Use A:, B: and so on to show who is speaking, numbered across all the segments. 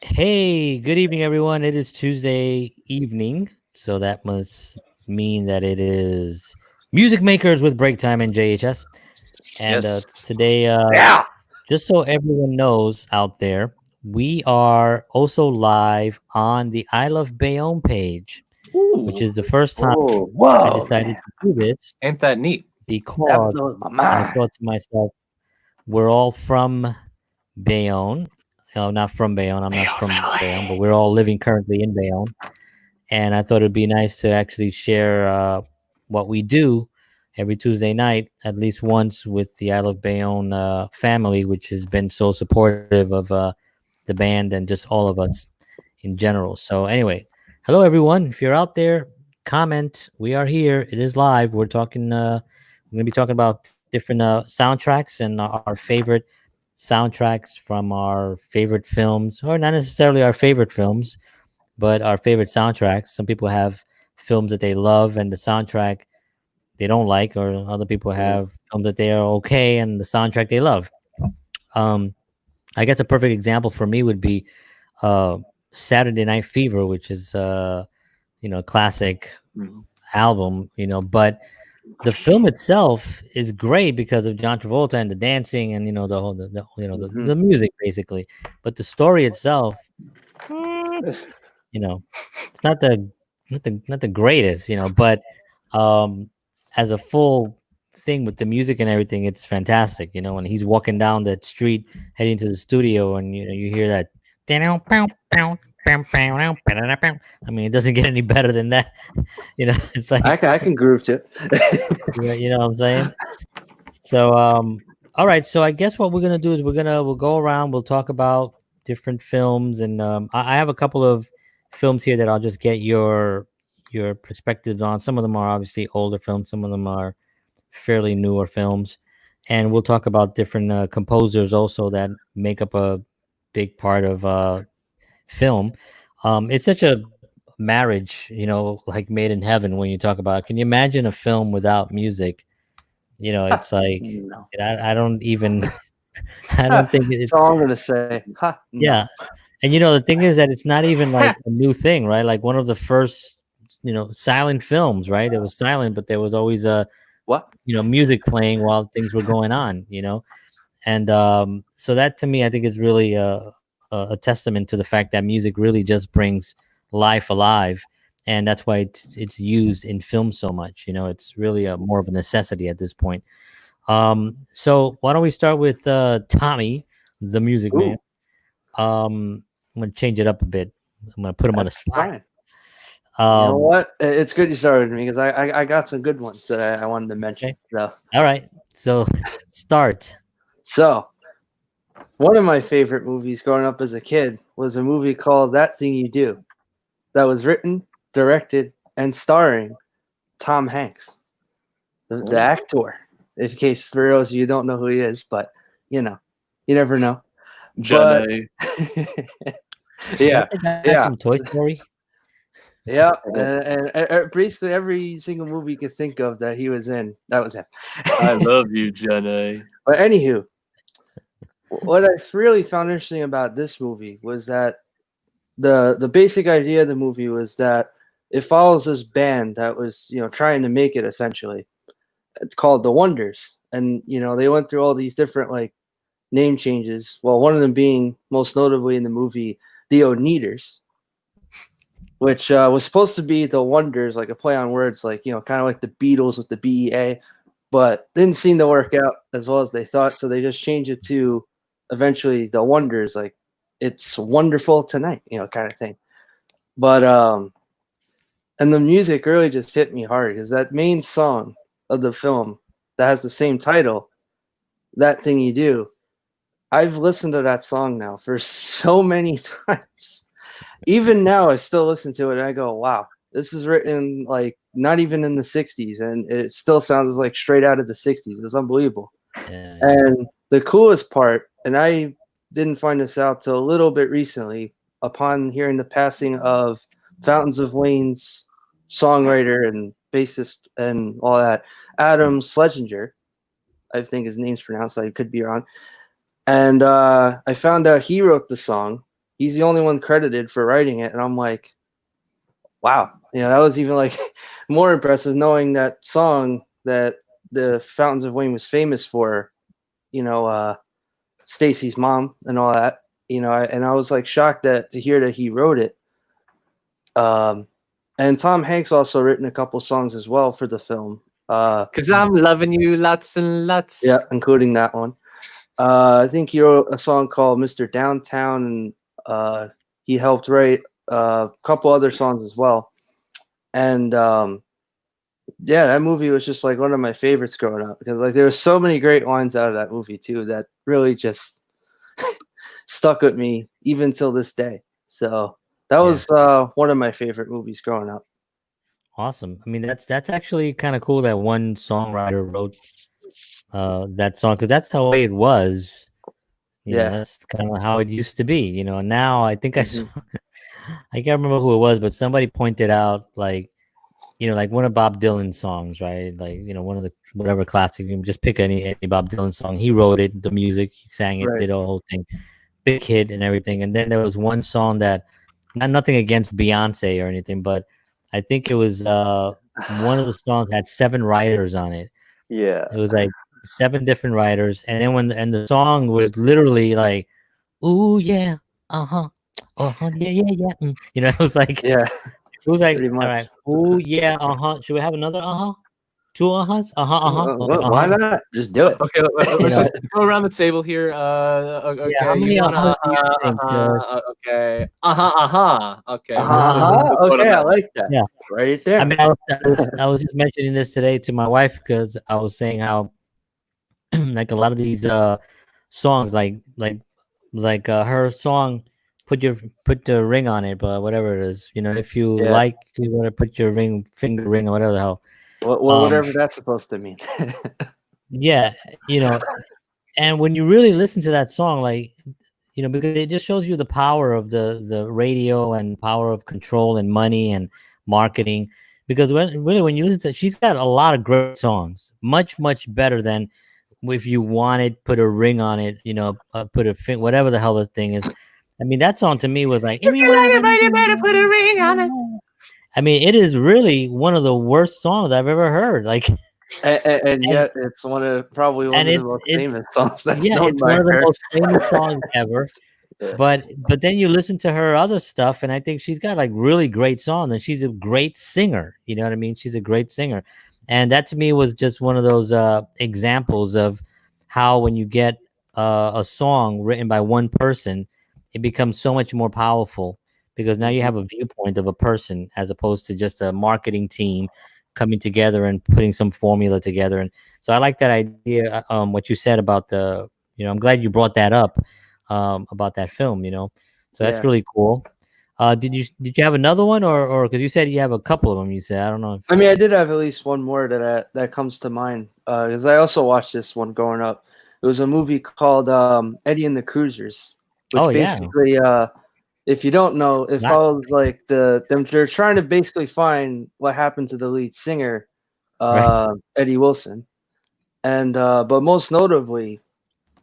A: Hey, good evening, everyone. It is Tuesday evening, so that must mean that it is Music Makers with BreakTime and JHS. And
B: Yes.
A: today,
B: Yeah.
A: just so everyone knows out there, we are also live on the I Love Bayonne page, which
B: Ooh.
A: is the first time
B: Oh,
A: I
B: whoa,
A: decided
B: man.
A: to do this
C: Ain't that neat?
B: That
A: because
B: blows my
A: I
B: mind.
A: thought to myself, we're all from Bayonne. Not from Bayonne. I'm not
B: Mayo
A: from Bayonne, but we're
B: Valley.
A: all living currently in Bayonne. And I thought it'd be nice to actually share what we do every Tuesday night, at least once, with the I Love Bayonne family, which has been so supportive of the band and just all of us in general. So, anyway, hello everyone. If you're out there, comment. We are here. It is live. We're talking. We're gonna be talking about different soundtracks and our favorite soundtracks from our favorite films, or not necessarily our favorite films, but our favorite soundtracks. Some people have films that they love and the soundtrack they don't like, or other people have films that they are okay and the soundtrack they love. Um, I guess a perfect example for me would be uh, Saturday Night Fever, which is a classic
C: Mhm.
A: album, but the film itself is great because of John Travolta and the dancing and the whole the
B: Mhm.
A: music basically, but the story itself, mm, you know, it's not the greatest, but um as a full thing with the music and everything, it's fantastic. When he's walking down that street heading to the studio and you hear that. I mean, it doesn't get any better than that. It's like,
B: I can groove to
A: you know what I'm saying? So, all right. So I guess what we're gonna do is we'll go around. We'll talk about different films, and I have a couple of films here that I'll just get your perspectives on. Some of them are obviously older films. Some of them are fairly newer films, and we'll talk about different composers also that make up a big part of film. It's such a marriage, like made in heaven when you talk about. Can you imagine a film without music? It's like
B: no.
A: I don't even I don't think
B: That's
A: it.
B: all I'm gonna say. Ha, no.
A: Yeah, and the thing is that it's not even like a new thing, right? Like one of the first, silent films, right? It was silent, but there was always a
B: What?
A: music playing while things were going on, and so that to me, I think is really a testament to the fact that music really just brings life alive, and that's why it's used in film so much. It's really a more of a necessity at this point. So why don't we start with Tommy, the Music Man?
B: Ooh,
A: I'm gonna change it up a bit. I'm gonna put him on the
B: that's
A: spot.
B: fine. You know
A: Um,
B: what? It's good you started me because I got some good ones that I wanted to mention.
A: okay,
B: So
A: all right. So start.
B: so one of my favorite movies growing up as a kid was a movie called That Thing You Do that was written, directed, and starring Tom Hanks, the
C: Oh,
B: actor. In case for those of you who don't know who he is, but you know, you never know. But
C: Jenny.
A: Is that
B: yeah,
A: the guy from
B: yeah,
A: Toy Story?
B: yeah, and basically every single movie you could think of that he was in, that was him.
C: I love you, Jenny.
B: But anywho, what I really found interesting about this movie was that the basic idea of the movie was that it follows this band that was trying to make it essentially. It's called the Wonders, and they went through all these different like name changes. Well, one of them being most notably in the movie the Oneaters, which was supposed to be the Wonders, like a play on words, like kind of like the Beatles with the BEA, but didn't seem to work out as well as they thought. So they just changed it to eventually the Wonders, like it's wonderful tonight, kind of thing. But and the music really just hit me hard because that main song of the film that has the same title, That Thing You Do. I've listened to that song now for so many times. Even now, I still listen to it and I go, wow, this is written like not even in the 60s. And it still sounds like straight out of the 60s. It's unbelievable.
A: Yeah, yeah.
B: And the coolest part, and I didn't find this out till a little bit recently upon hearing the passing of Fountains of Wayne's songwriter and bassist and all that, Adam Schlesinger, I think his name's pronounced, I could be wrong. And I found out he wrote the song. He's the only one credited for writing it, and I'm like, wow, that was even like more impressive knowing that song that the Fountains of Wayne was famous for. Stacy's mom and all that. And I was like shocked to hear that he wrote it. And Tom Hanks also written a couple songs as well for the film.
C: Cause I'm loving you lots and lots.
B: Yeah, including that one. I think he wrote a song called "Mr. Downtown," and he helped write a couple other songs as well. And yeah, that movie was just like one of my favorites growing up because like there were so many great lines out of that movie too that really just stuck with me even till this day. So that was one of my favorite movies growing up.
A: Awesome. I mean, that's actually kind of cool that one songwriter wrote that song because that's the way it was.
B: Yeah.
A: That's kind of how it used to be. And now I think I saw,
B: Mhm.
A: I can't remember who it was, but somebody pointed out like like one of Bob Dylan's songs, right? Like, one of the whatever classic, you can just pick any Bob Dylan song. He wrote it, the music, he sang it,
B: Right.
A: did a whole thing, big hit and everything. And then there was one song that, nothing against Beyonce or anything, but I think it was one of the songs had 7 writers on it.
C: Yeah.
A: It was like 7 different writers, and then and the song was literally like, "Ooh yeah, uh-huh, uh-huh, yeah, yeah, yeah." It was like,
B: Yeah, pretty
A: all
B: much.
A: right, "Ooh yeah, uh-huh." Should we have another uh-huh? 2 uh-uhs? Uh-huh, uh-huh. Okay,
B: Why
A: uh-huh.
B: not? Just do it.
C: Okay, let's
A: know,
C: just go around the table here.
A: yeah, how
C: Okay, you
A: many
C: want
A: uh-huh do you think?
C: okay, okay.
A: Uh-huh.
C: Let's vote on
B: Okay, I
C: that one.
B: like that.
A: Yeah.
B: Right
A: I
B: there.
A: mean, I was just mentioning this today to my wife because I was saying how like a lot of these songs like her song put the ring on it, but whatever it is, if you
B: Yeah.
A: like, you want to put your finger ring or whatever the hell.
B: Whatever that's supposed to mean.
A: Yeah, and when you really listen to that song, like, because it just shows you the power of the radio and power of control and money and marketing. Because when you listen to, she's got a lot of great songs, much better than if you wanted put a ring on it, put whatever the hell the thing is. I mean, that song to me was like,
C: If you like it, baby, you better put a ring on it.
A: I mean, it is really one of the worst songs I've ever heard. Like,
B: And
A: and,
B: yet it's probably one
A: and
B: of the most
A: it's
B: famous songs that's
A: yeah,
B: known
A: it's
B: by
A: one of the
B: her.
A: most famous songs ever.
B: Yeah.
A: But then you listen to her other stuff, and I think she's got like really great songs, and she's a great singer. You know what I mean? She's a great singer, and that to me was just one of those examples of how when you get a song written by one person, it becomes so much more powerful because now you
B: Mhm.
A: have a viewpoint of a person as opposed to just a marketing team coming together and putting some formula together. And so I like that idea. What you said about I'm glad you brought that up about that film, so that's
B: Yeah.
A: really cool. Did you have another one or because you said you have a couple of them? You said I don't know.
B: I mean, I did have at least one more that comes to mind because I also watched this one growing up. It was a movie called Eddie and the Cruisers,
A: Oh
B: which
A: yeah,
B: basically, if you don't know, it
A: not
B: follows like they're trying to basically find what happened to the lead singer,
A: right.
B: Eddie Wilson, and but most notably,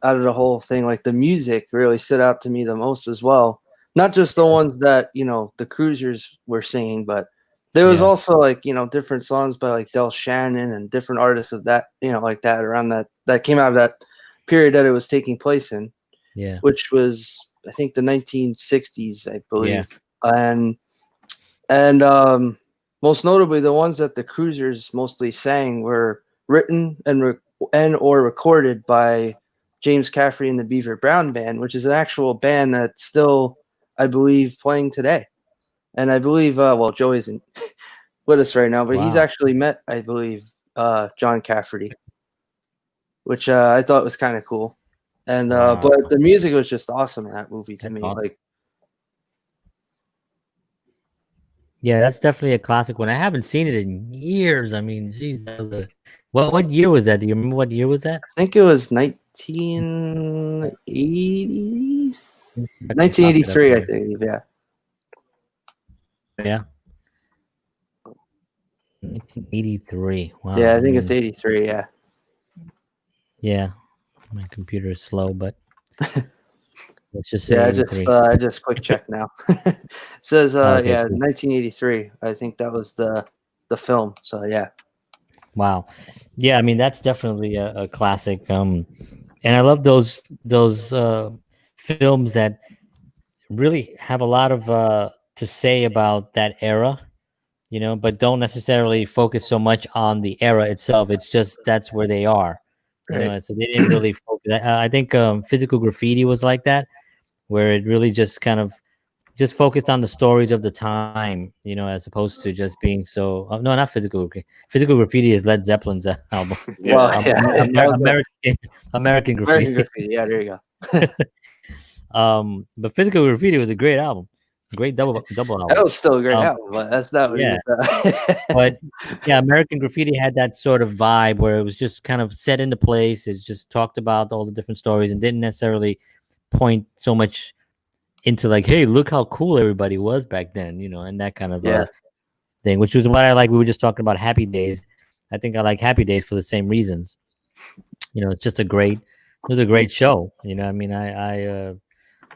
B: out of the whole thing, like the music really stood out to me the most as well. Not just the ones that the Cruisers were singing, but there was
A: Yeah,
B: also like different songs by like Del Shannon and different artists of that like that around that came out of that period that it was taking place in,
A: yeah,
B: which was I think the 1960s, I
A: yeah,
B: believe, and most notably the ones that the Cruisers mostly sang were written and or recorded by James Caffrey and the Beaver Brown Band, which is an actual band that's still, I believe, playing today. And I believe, well, Joe isn't with us right now, but he's
A: wow,
B: actually met, I believe, John Cafferty, which I thought was kind of cool. And
A: wow,
B: but the music was just awesome in that movie to
A: that's
B: me.
A: awesome.
B: Like,
A: Yeah, that's definitely a classic one. I haven't seen it in years. I mean, geez, what year was that? Do you remember what year was that?
B: I think it was 1980s,
A: I can pop it up
B: 1983, I
A: here.
B: think. Yeah,
A: Yeah, 1983. Wow.
B: yeah, I
A: I
B: think it's
A: mean,
B: 83. Yeah,
A: yeah, my computer is slow, but Let's just say
B: Yeah,
A: 83.
B: I just quick check now. It says
A: Okay,
B: yeah,
A: cool.
B: 1983. I think that was the film. So yeah.
A: Wow. Yeah, I mean that's definitely a classic. And I love those films that really have a lot of to say about that era, but don't necessarily focus so much on the era itself. It's just that's where they are,
B: Right.
A: and so they didn't really focus. I think Physical Graffiti was like that, where it really just kind of just focused on the stories of the time, as opposed to just being so. No, not Physical Graffiti is Led Zeppelin's album.
B: Well,
C: Yeah.
B: yeah, that was
A: American
B: American
A: Graffiti.
B: Graffiti. Yeah, there you go.
A: But Physical Graffiti was a great album, great double
B: That
A: album.
B: was still a great
A: Um,
B: album, but that's not what he
A: yeah,
B: was.
A: but yeah, American Graffiti had that sort of vibe where it was just kind of set into place. It just talked about all the different stories and didn't necessarily point so much into like, hey, look how cool everybody was back then, and that kind of
B: Yeah.
A: thing, which was what I like. We were just talking about Happy Days. I think I like Happy Days for the same reasons. It's just it was a great show. I mean,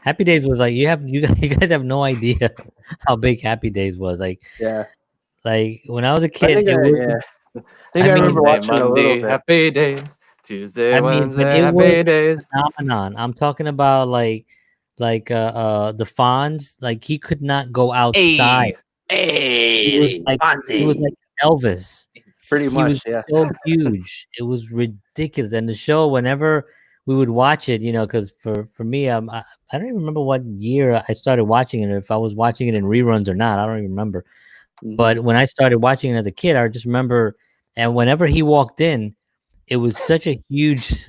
A: Happy Days was like you guys have no idea how big Happy Days was.
B: Yeah.
A: Like when I was a
B: I
A: kid,
B: think
A: it was.
B: I think I remember
C: Sunday,
B: watching a little
C: Monday,
B: bit.
C: happy days. Tuesday,
A: But
C: Wednesday,
A: it was
C: happy days.
A: a phenomenon. I'm talking about the Fonz. Like he could not go outside.
C: Hey,
A: He was
B: Hey,
A: like he was
B: Fonzie.
A: like Elvis.
B: Pretty
A: He was
B: much, yeah.
A: so huge. It was ridiculous. And the show, whenever we would watch it, because for me, I don't even remember what year I started watching it. If I was watching it in reruns or not, I don't even remember.
B: Mhm.
A: But when I started watching it as a kid, I just remember, and whenever he walked in, it was such a huge,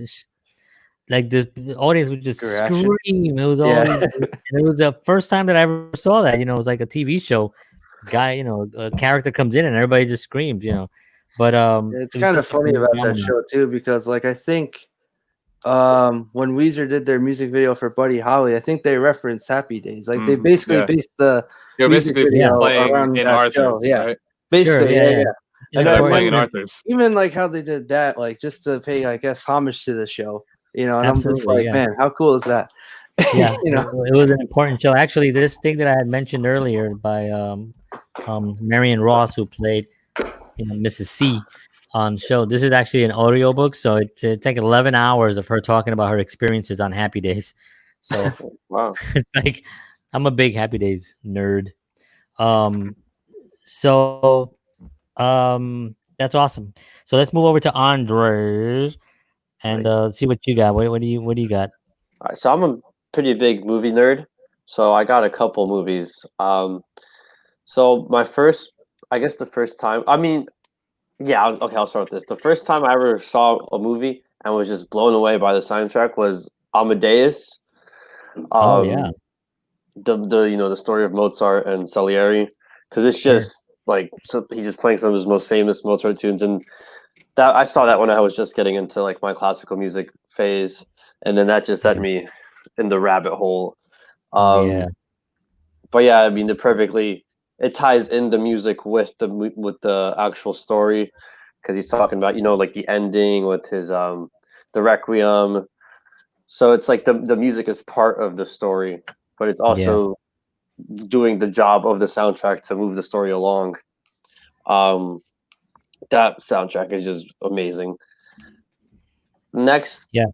A: like the audience would just
B: Reaction.
A: scream. It was
B: Yeah.
A: always, and it was the first time that I ever saw that. It was like a TV show. Guy, a character comes in and everybody just screams. But
B: It's
A: it was
B: kind of
A: just a
B: funny about that
A: phenomenon.
B: show too, because like I think when Weezer did their music video for Buddy Holly, I think they referenced Happy Days. Like they basically
C: yeah.
B: based the
C: You're
B: music
C: basically
A: Yeah.
B: video
C: playing
B: around
C: in
B: that show.
C: Arthur's,
B: Yeah.
C: right?
A: Sure,
B: Basically, yeah.
A: It's an
B: And
C: Yeah, they're playing in
A: important.
C: Arthur's.
B: even like how they did that, like just to pay, I guess, homage to the show, and I'm just
A: Absolutely,
B: like,
A: yeah.
B: man, how cool is that?
A: Yeah,
B: You know,
A: it was an important show. Actually, this thing that I had mentioned earlier by Marion Ross, who played Mrs. C on show. This is actually an audiobook, so it take 11 hours of her talking about her experiences on Happy Days. So
D: Wow.
A: it's like I'm a big Happy Days nerd. So that's awesome. So let's move over to Andres and see what you got. What do you got?
D: All right, so I'm a pretty big movie nerd, so I got a couple movies. So my first, I guess the first time, I mean, yeah, okay, I'll start with this. The first time I ever saw a movie and was just blown away by the soundtrack was Amadeus.
A: Oh yeah,
D: The story of Mozart and Salieri, because it's
A: sure.
D: just like he's just playing some of his most famous Mozart tunes, and that I saw that when I was just getting into like my classical music phase, and then that just set
A: Yeah.
D: me in the rabbit hole.
A: Yeah.
D: But yeah, I mean, it ties in the music with the actual story, because he's talking about like the ending with his the requiem. So it's like the music is part of the story, but it's
A: Yeah.
D: also doing the job of the soundtrack to move the story along. Um, that soundtrack is just amazing. Next,
A: Yeah.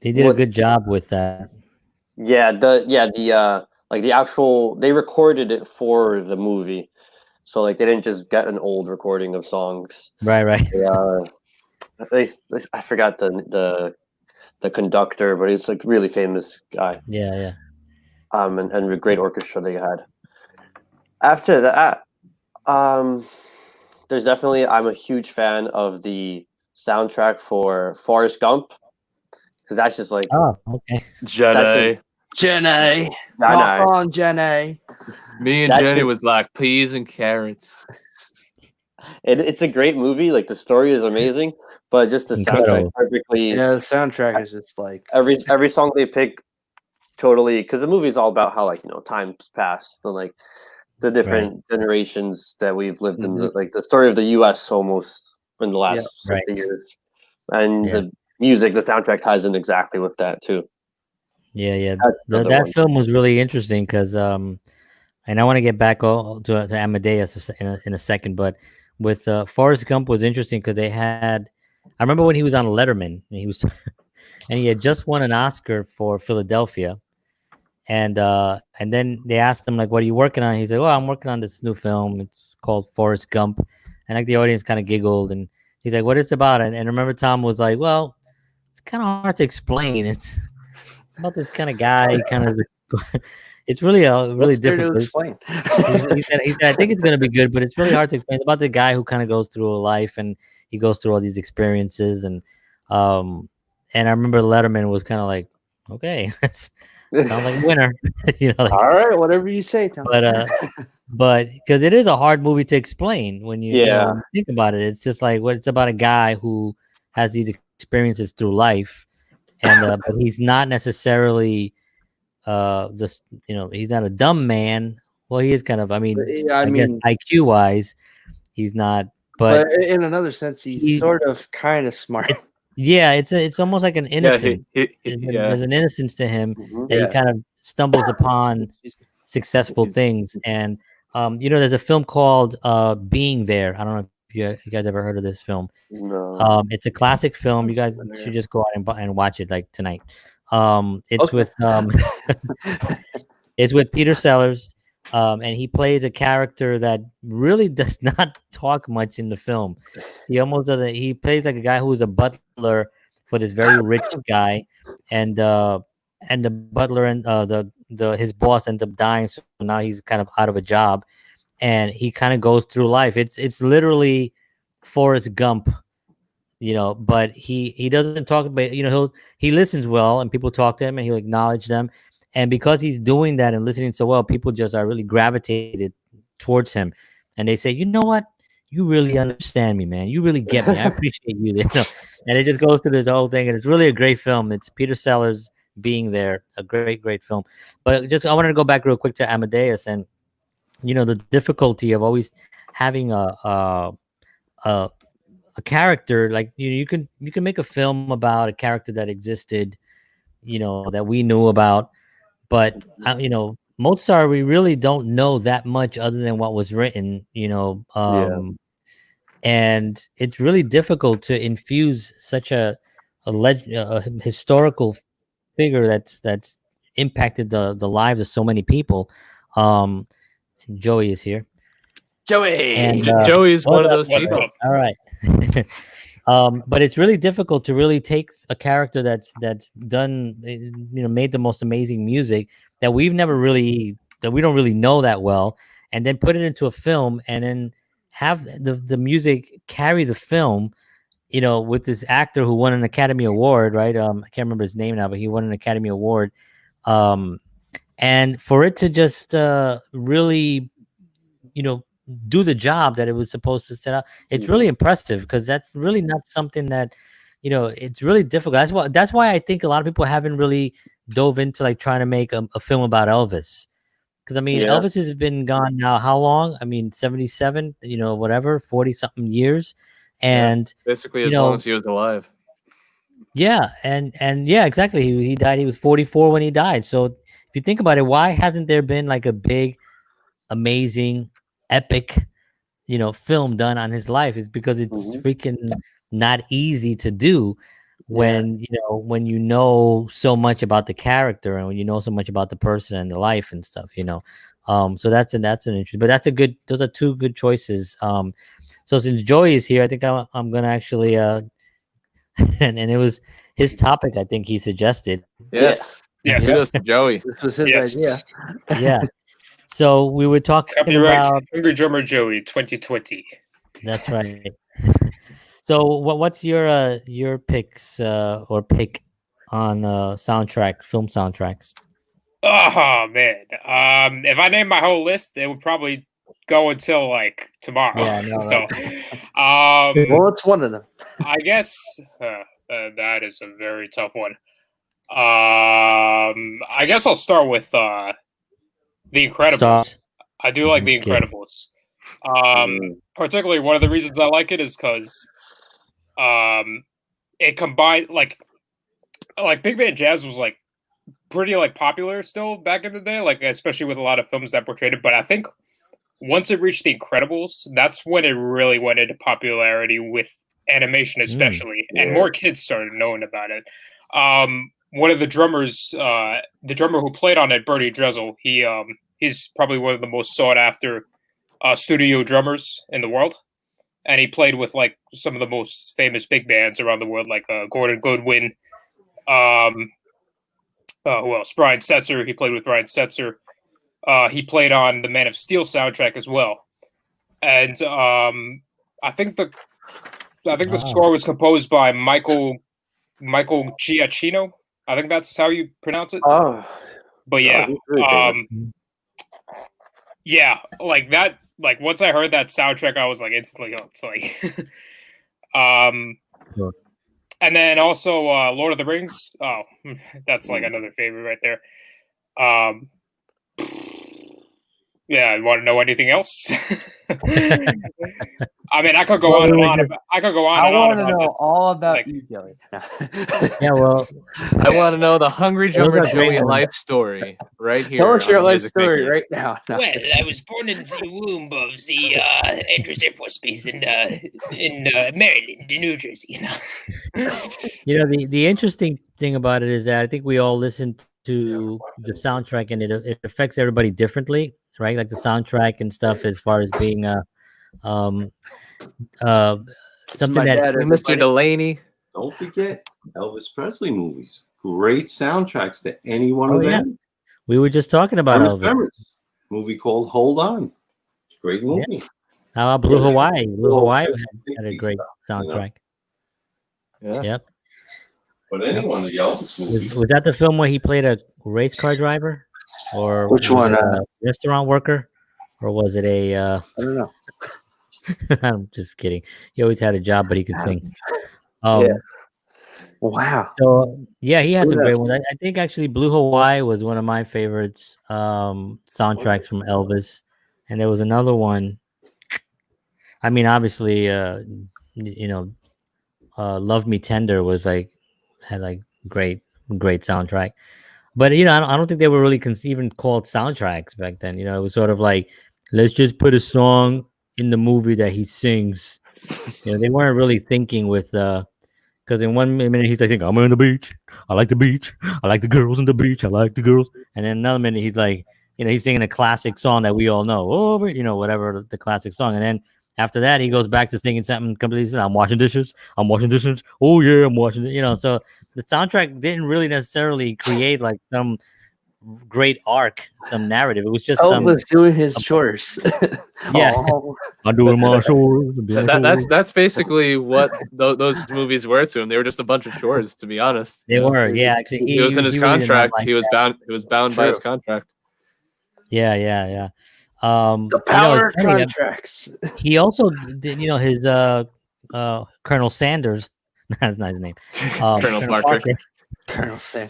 A: They did a
D: what?
A: good job with that.
D: The like the actual they recorded it for the movie, so like they didn't just get an old recording of songs.
A: Right.
D: They I forgot the conductor, but he's like really famous guy.
A: Yeah.
D: And a great orchestra they had. After that, there's definitely I'm a huge fan of the soundtrack for Forrest Gump, because that's just like
A: Oh, okay.
C: Jenny.
B: Jenny,
D: I
B: rock
D: know.
B: on, Jenny.
C: Me and
D: That's
C: Jenny
D: it.
C: was like peas and carrots.
D: It's a great movie. Like the story is amazing, but just the soundtrack
A: Incredible.
D: perfectly.
B: Yeah, the soundtrack is just like
D: Every song they pick totally, because the movie is all about how times passed and like the different generations that we've lived in, the story of the U.S. almost in the last
B: Yeah.
D: 60 years, and
A: Yeah.
D: the music, the soundtrack ties in exactly with that too.
A: Yeah.
D: That's another
A: That
D: one.
A: film was really interesting because and I want to get back to Amadeus in a second, but with Forrest Gump was interesting because they had. I remember when he was on Letterman and he was, and he had just won an Oscar for Philadelphia, and then they asked him like, "What are you working on?" He's like, "Oh, I'm working on this new film. It's called Forrest Gump," and like the audience kind of giggled, and he's like, "What is it about?" And remember Tom was like, "Well, it's kind of hard to explain. It's about this kind of guy, kind of." It's really really
B: What's there to
A: difficult.
B: explain?
A: He said, I think it's going to be good, but it's really hard to explain. It's about the guy who kind of goes through a life and he goes through all these experiences. Um, and I remember Letterman was kind of like, okay, sounds like a winner, like,
B: All right, whatever you say, Tom.
A: but because it is a hard movie to explain when when you think about it, it's just like it's about a guy who has these experiences through life, and but he's not necessarily just he's not a dumb man. Well, he is kind of. I mean,
B: Yeah, I
A: guess
B: mean,
A: IQ wise, he's not.
B: but
A: But
B: in another sense, he's
A: he,
B: sort of kind of smart.
A: yeah, it's almost like an
C: Yeah,
A: innocent.
C: yeah.
A: There's an innocence to him
D: Mhm.
A: that he
B: Yeah.
A: kind of stumbles upon successful things. And there's a film called Being There. I don't know if you guys ever heard of this film.
D: No.
A: It's a classic film. You guys should just go out and watch it like tonight. It's
B: Okay.
A: with it's with Peter Sellers, and he plays a character that really does not talk much in the film. He almost doesn't. He plays like a guy who is a butler for this very rich guy, and the butler and the his boss ends up dying, so now he's kind of out of a job, and he kind of goes through life. It's literally Forrest Gump, but he doesn't talk about, he listens well and people talk to him and he'll acknowledge them, and because he's doing that and listening so well, people just are really gravitated towards him, and they say, you know what, you really understand me, man, you really get me, I appreciate you. And it just goes through this whole thing, and it's really a great film. It's Peter Sellers, Being There, a great film. But just I wanted to go back real quick to Amadeus, and the difficulty of always having a a character, like you can make a film about a character that existed, that we knew about, but Mozart, we really don't know that much other than what was written, and it's really difficult to infuse such a historical figure that's impacted the lives of so many people. And Joey is here.
B: Joey.
A: And
C: Joey's one of those
E: What's
C: people.
E: up?
A: all right. But it's really difficult to really take a character that's done, made the most amazing music that we don't really know that well, and then put it into a film, and then have the music carry the film, with this actor who won an Academy Award, right? I can't remember his name now, but he won an Academy Award. And for it to just really, do the job that it was supposed to set up, it's really impressive, because that's really not something that, it's really difficult. That's why I think a lot of people haven't really dove into like trying to make a film about Elvis, because I mean,
D: Yeah.
A: Elvis has been gone now how long? I mean, 77, whatever, 40 something years, and
C: Basically,
A: you
C: as
A: know,
C: long as he was alive.
A: yeah, and yeah, exactly. He died. He was 44 when he died. So if you think about it, why hasn't there been like a big, amazing, epic, film done on his life? Is because it's freaking not easy to do when when you know so much about the character, and when you know so much about the person and the life and stuff. So that's an interesting. But those are two good choices. So since Joey is here, I think I'm gonna actually and it was his topic, I think he suggested.
C: Yes.
E: Yes.
C: Kudos to Joey.
B: This was his
E: Yes.
B: idea.
A: Yeah. So we were talking
E: Copyright
A: about.
E: Hungry Drummer Joey 2020.
A: That's right. So what's your picks or pick on film soundtracks?
E: Oh man. If I name my whole list, it would probably go until like tomorrow.
A: Yeah, I know,
E: So
A: right?
B: Well, it's one of them.
E: I guess that is a very tough one. I guess I'll start with The Incredibles.
A: Stars.
E: I do like
A: I'm
E: The
A: just kidding.
E: Incredibles. Particularly, one of the reasons I like it is because it combined like Big Band Jazz was like pretty like popular still back in the day, like especially with a lot of films that portrayed it. But I think once it reached The Incredibles, that's when it really went into popularity with animation, especially, and more kids started knowing about it. One of the drummers, the drummer who played on it, Bertie Dresel, he's probably one of the most sought after studio drummers in the world, and he played with like some of the most famous big bands around the world, like Gordon Goodwin. Who else? Brian Setzer. He played with Brian Setzer. He played on the Man of Steel soundtrack as well, and I think the score was composed by Michael Giacchino. I think that's how you pronounce it.
D: Oh,
E: But yeah,
D: he's really famous.
E: yeah, like that. Like once I heard that soundtrack, I was like instantly hooked. Like,
A: Sure.
E: and then also Lord of the Rings. Oh, that's like another favorite right there. Yeah, you want to know anything else? I mean, I could go on and on. I could go on
B: I
E: and on
B: want to
E: about
B: know
E: this.
B: all about
E: Like-
B: you, Gilly.
A: Yeah, well,
C: I want to know the Hungry Drummer
A: are great
C: Joey
A: ones.
C: life story right here.
B: Tell us your
C: on
B: life
C: Music
B: story
C: Makers.
B: right now. No.
E: Well, I was born in the womb of the Andrews Air Force Base in Maryland, New Jersey. You know,
A: the interesting thing about it is that I think we all listen to the soundtrack, and it affects everybody differently, right? Like the soundtrack and stuff, as far as being something
B: my
A: that
B: dad,
C: Hey, Mr. Delaney.
F: Don't forget Elvis Presley movies. Great soundtracks to any one
A: Oh,
F: of
A: yeah.
F: them.
A: we were just talking about.
F: Ernest
A: Elvis.
F: Rivers, movie called Hold On. Great movie.
A: How about Blue Hawaii? Blue
F: Well,
A: Hawaii had a
F: 60s
A: great
F: stuff, you know.
A: soundtrack.
C: Yeah.
A: Yep.
F: But any one of the Elvis movies.
A: Was that the film where he played a race car driver, or
B: Which
A: was
B: one?
A: it a restaurant worker, or was it a?
B: I don't know.
A: I'm just kidding. He always had a job, but he could sing.
B: Yeah. Wow.
A: So yeah, he had
B: Who
A: some
B: knows?
A: great ones. I think actually Blue Hawaii was one of my favorites soundtracks from Elvis, and there was another one. I mean, obviously, Love Me Tender had great soundtrack, but I don't think they were really even called soundtracks back then. It was sort of like, let's just put a song in the movie that he sings. They weren't really thinking with because in one minute he's like, I'm on the beach. I like the beach. I like the girls on the beach. I like the girls. And then another minute he's like, he's singing a classic song that we all know. Oh, whatever the classic song. And then after that, he goes back to singing something completely different. I'm washing dishes. I'm washing dishes. Oh yeah, I'm washing it. So the soundtrack didn't really necessarily create like some great arc, some narrative. It was just
B: Elvis doing his chores.
A: Yeah.
B: Oh.
A: I'm doing my chores.
C: That's basically what those movies were to him. They were just a bunch of chores, to be honest.
A: They were, yeah. Actually,
C: He was in his
A: really did not
C: contract.
A: like
C: He was
A: that.
C: bound by his contract.
A: Yeah.
B: The power
A: it's funny,
B: contracts.
A: he also did, his Colonel Sanders. That's not his name.
C: Colonel Parker.
B: Colonel Sam.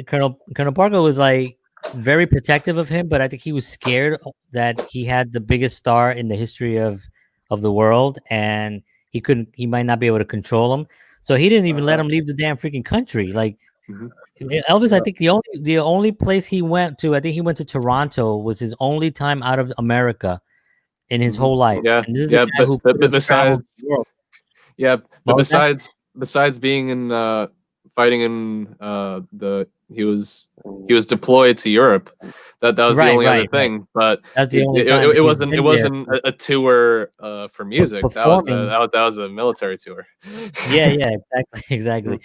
A: Colonel Parker was like very protective of him, but I think he was scared that he had the biggest star in the history of the world, and he might not be able to control him. So he didn't even let him leave the damn freaking country. Like Elvis, I think the only place he went to, I think he went to Toronto, was his only time out of America in his whole life.
C: Yeah,
A: And this is
C: yeah,
A: the guy who
C: but
A: traveled
C: besides,
A: the world.
C: yeah, but
A: What was that?
C: besides being in fighting in he was deployed to Europe. That was the only other thing. But
A: That's the only time
C: it
A: he's
C: wasn't
A: been
C: a tour for music.
A: performing-
C: That was a military tour.
A: Yeah, exactly.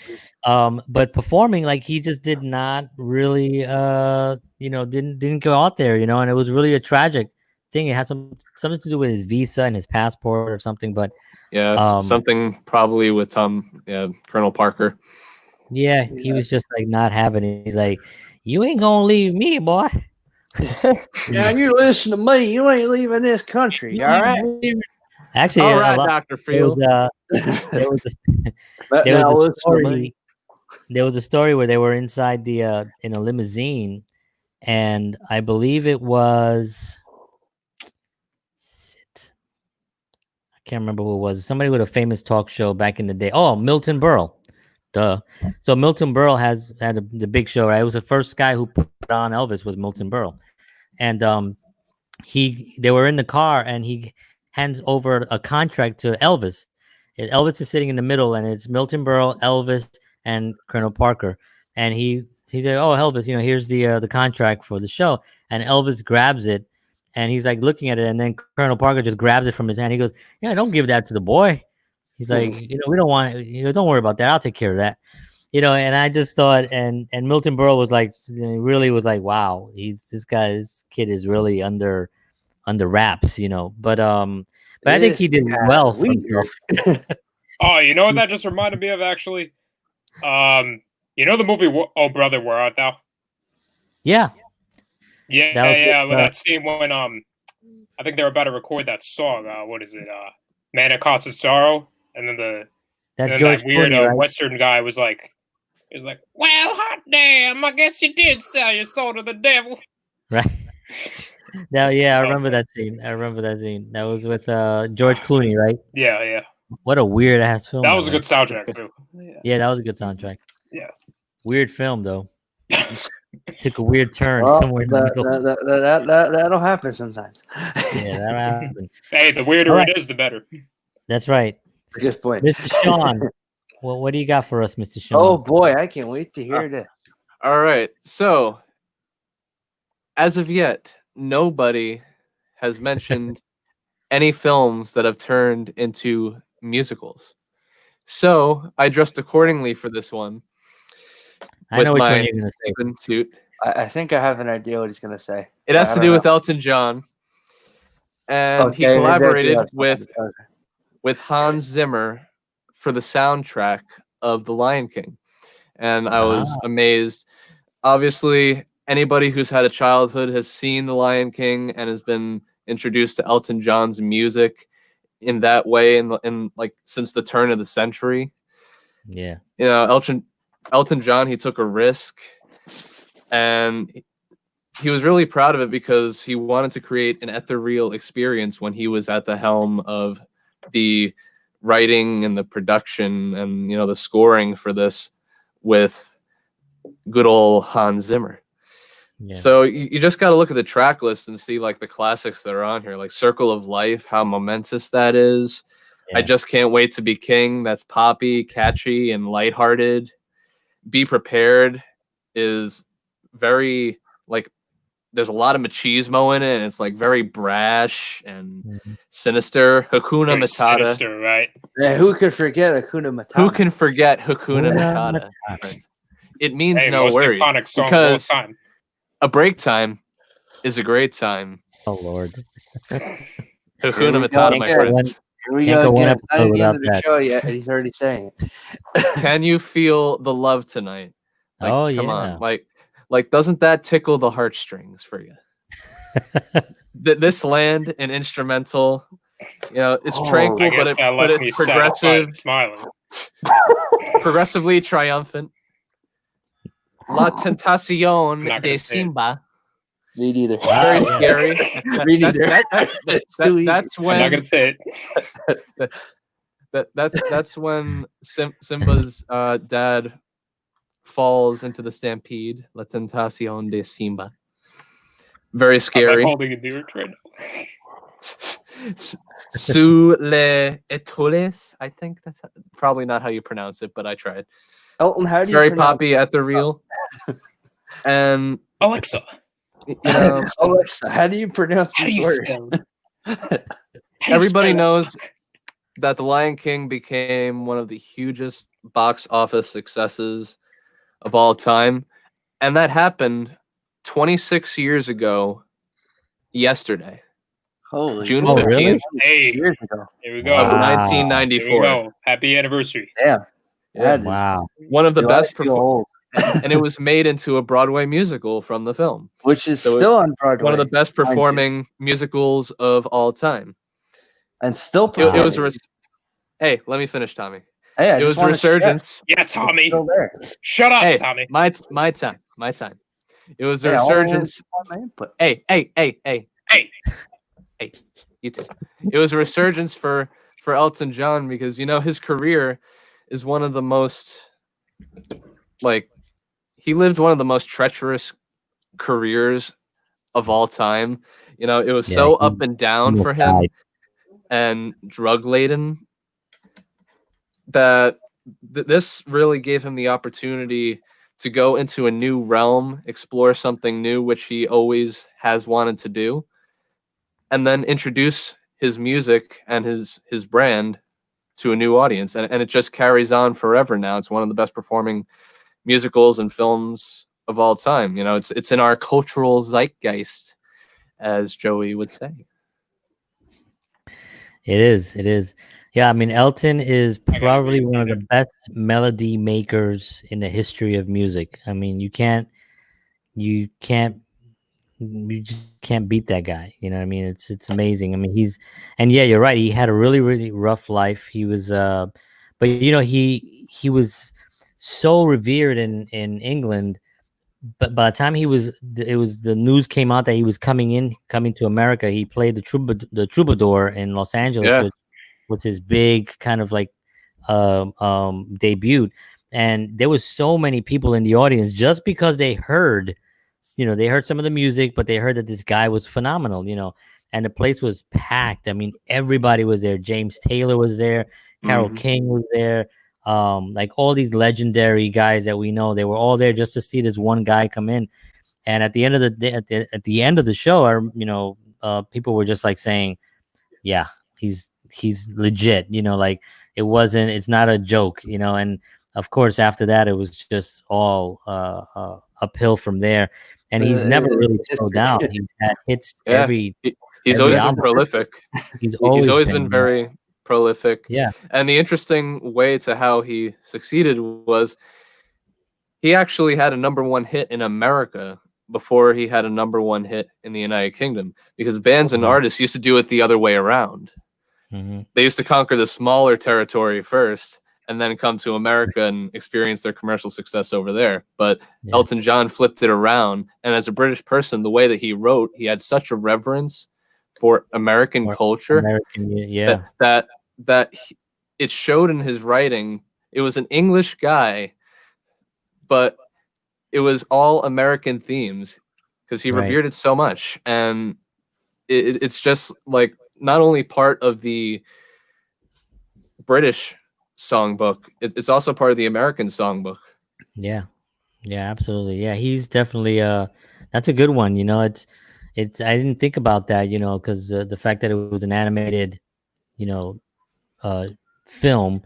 A: But performing, like, he just did not really didn't go out there, and it was really a tragic thing. It had something to do with his visa and his passport or something, but
C: Yeah, something probably with Colonel Parker.
A: yeah, he was just like not having it. He's like, you ain't gonna leave me, boy.
B: Yeah, you listen to me. You ain't leaving this country. All right.
A: Actually,
C: All
A: a
C: right,
A: lot-
C: Dr.
A: there was,
C: Field.
A: there was a
B: But
A: there
B: now
A: was a
B: listen to
A: story.
B: me.
A: There was a story where they were inside in a limousine, and I believe it was I can't remember who it was. Somebody with a famous talk show back in the day. Oh, Milton Berle. Duh. So Milton Berle had the big show, right? It was the first guy who put on Elvis was Milton Berle, and they were in the car, and he hands over a contract to Elvis. Elvis is sitting in the middle, and it's Milton Berle, Elvis, and Colonel Parker. And he said, "Oh, Elvis, here's the contract for the show." And Elvis grabs it, and he's like looking at it, and then Colonel Parker just grabs it from his hand. He goes, "Yeah, don't give that to the boy." He's like, "We don't want it. Don't worry about that. I'll take care of that." And I just thought, and Milton Berle was like, really was like, wow, this kid is really under wraps, but I think he did well for himself.
E: Oh, you know what that just reminded me of, actually? The movie Oh Brother, Where Art Thou?
A: Yeah.
E: Yeah. That scene when I think they were about to record that song. What is it? Man That Causes Sorrow, and then
A: George
E: that weird
A: Clooney, right?
E: Western guy was like, well, hot damn, I guess you did sell your soul to the devil.
A: Right. Now, yeah, I remember that scene. That was with George Clooney, right?
E: Yeah.
A: What a weird ass film.
E: That was a good soundtrack too.
A: Yeah, that was a good soundtrack.
E: Yeah.
A: Weird film though. Took a weird turn somewhere in the middle.
B: That'll happen sometimes.
A: Yeah, that happened.
E: Hey, the weirder it is, the better.
A: That's right.
B: Good point.
A: Mr. Sean, well, what do you got for us, Mr. Sean?
B: Oh boy, I can't wait to hear this.
C: All right. So, as of yet, nobody has mentioned any films that have turned into musicals. So, I dressed accordingly for this one.
A: I know which one you're going to say.
C: Suit.
B: I think I have an idea what he's going to say.
C: It has to do with Elton John. And he collaborated with Hans Zimmer for the soundtrack of The Lion King. And I was amazed. Obviously, anybody who's had a childhood has seen The Lion King and has been introduced to Elton John's music in that way in like since the turn of the century.
A: Yeah.
C: Elton John, he took a risk, and he was really proud of it because he wanted to create an ethereal experience when he was at the helm of the writing and the production and the scoring for this with good old Hans Zimmer. Yeah. So you just got to look at the track list and see like the classics that are on here, like Circle of Life, how momentous that is. Yeah. I Just Can't Wait to Be King. That's poppy, catchy, and lighthearted. Be Prepared is very like there's a lot of machismo in it, and it's like very brash and sinister. Hakuna Matata,
E: sinister, right?
B: Yeah, who could forget Hakuna Matata?
C: Who can forget Hakuna Matata? Right. It means no worries because a break time is a great time.
A: Oh Lord,
C: Hakuna Matata, my friends.
B: Here we go again. It's not the end of the show yet, and he's already saying it.
C: Can you feel the love tonight? Like, come on, like doesn't that tickle the heartstrings for you? This land, an instrumental, it's tranquil, but it's progressive,
E: smiling,
C: progressively triumphant. La Tentacion de Simba.
B: Me neither.
C: Very scary.
B: Me neither.
C: That's when
E: I'm not gonna say it.
C: That's when Simba's dad falls into the stampede. La Tentacion de Simba. Very scary.
E: I'm holding a lyric right now.
C: Sous les étoiles, I think that's probably not how you pronounce it, but I tried.
B: Elton, how do you
C: very poppy at the reel. And
E: Alexa.
B: Alexa, how do you pronounce this word?
C: Everybody knows that The Lion King became one of the hugest box office successes of all time. And that happened 26 years ago yesterday.
B: Holy
C: June 15th.
E: Really? Hey, here we go.
C: 1994.
E: Here we go. Happy anniversary.
B: Yeah.
A: Wow.
C: One of the best performances. And it was made into a Broadway musical from the film.
B: Which is still on Broadway.
C: One of the best performing musicals of all time.
B: And still
C: it was Hey, let me finish, Tommy.
B: Hey,
C: it was a resurgence.
E: Yeah, Tommy. Shut up,
C: hey,
E: Tommy.
C: My time. It was a resurgence. Hey, you too. It was a resurgence for Elton John because his career is one of the most like he lived one of the most treacherous careers of all time. You know, it was
A: Yeah,
C: so
A: he
C: up and down
A: almost
C: for him
A: died.
C: and drug laden that this really gave him the opportunity to go into a new realm, explore something new, which he always has wanted to do, and then introduce his music and his brand to a new audience. And it just carries on forever now. It's one of the best performing musicals and films of all time. You know, it's in our cultural zeitgeist, as Joey would say.
A: It is. It is. Yeah, I mean, Elton is
E: I gotta
A: probably
E: agree with
A: one of
E: you
A: the best melody makers in the history of music. I mean, you can't, you just can't beat that guy. You know what I mean? It's amazing. I mean, and yeah, you're right. He had a really, really rough life. He was, but you know, he was so revered in England. But by the time it was the news came out that he was coming to America. He played the troubadour in Los Angeles,
C: Yeah.
A: which was his big kind of like debut. And there was so many people in the audience just because they heard, they heard some of the music, but they heard that this guy was phenomenal, and the place was packed. I mean, everybody was there. James Taylor was there, Carole
C: Mhm.
A: King was there, like all these legendary guys that we know. They were all there just to see this one guy come in. And at the end of the day, at the end of the show, people were just like saying, yeah, he's legit, like it's not a joke, and of course after that it was just all uphill from there, and he's never really slowed down. He's had hits
C: Yeah. He's
A: every
C: always been
A: album.
C: prolific.
A: He's
C: He's
A: always
C: always
A: been,
C: been very prolific.
A: yeah.
C: And the interesting way to how he succeeded was he actually had a #1 hit in America before he had a #1 hit in the United Kingdom, because bands and
A: Mhm.
C: artists used to do it the other way around.
A: Mhm.
C: They used to conquer the smaller territory first and then come to America and experience their commercial success over there. But
A: Yeah.
C: Elton John flipped it around. And as a British person, the way that he wrote, he had such a reverence for American
A: Or
C: culture
A: American, yeah.
C: it showed in his writing. It was an English guy, but it was all American themes because he
A: Right.
C: revered it so much. And it's just like not only part of the British songbook, it's also part of the American songbook.
A: Yeah, absolutely. Yeah, he's definitely that's a good one. It's I didn't think about that, because the fact that it was an animated, you know, uh film,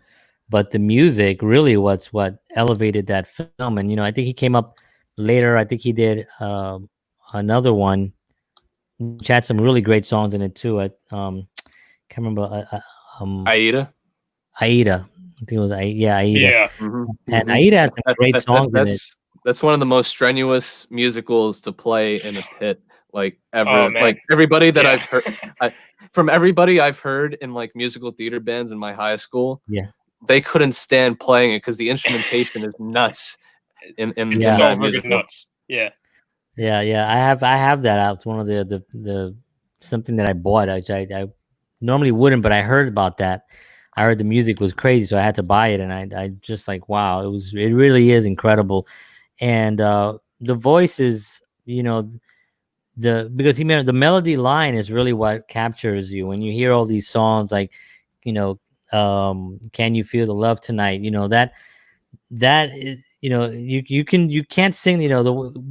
A: but the music really what elevated that film. And I think he came up later. I think he did another one which had some really great songs in it too. I can't remember.
C: Aida.
A: Aida. I think it was Aida.
E: Yeah.
C: Mhm,
A: And
C: mhm.
A: Aida had some great songs in it.
C: That's one of the most strenuous musicals to play in a pit, like ever.
E: Oh, man.
C: Like everybody that
E: Yeah.
C: I've heard, from everybody I've heard in like musical theater bands in my high school,
A: Yeah.
C: they couldn't stand playing it because the instrumentation is nuts. In
E: It's
A: Yeah.
E: so
C: that
E: friggin'
C: musical.
E: nuts. Yeah.
A: Yeah. I have that out. It's one of the something that I bought. I normally wouldn't, but I heard about that. I heard the music was crazy, so I had to buy it, and I just like, wow, it really is incredible. And the voice is, because the melody line is really what captures you when you hear all these songs, like, can you feel the love tonight, that is, you can't sing,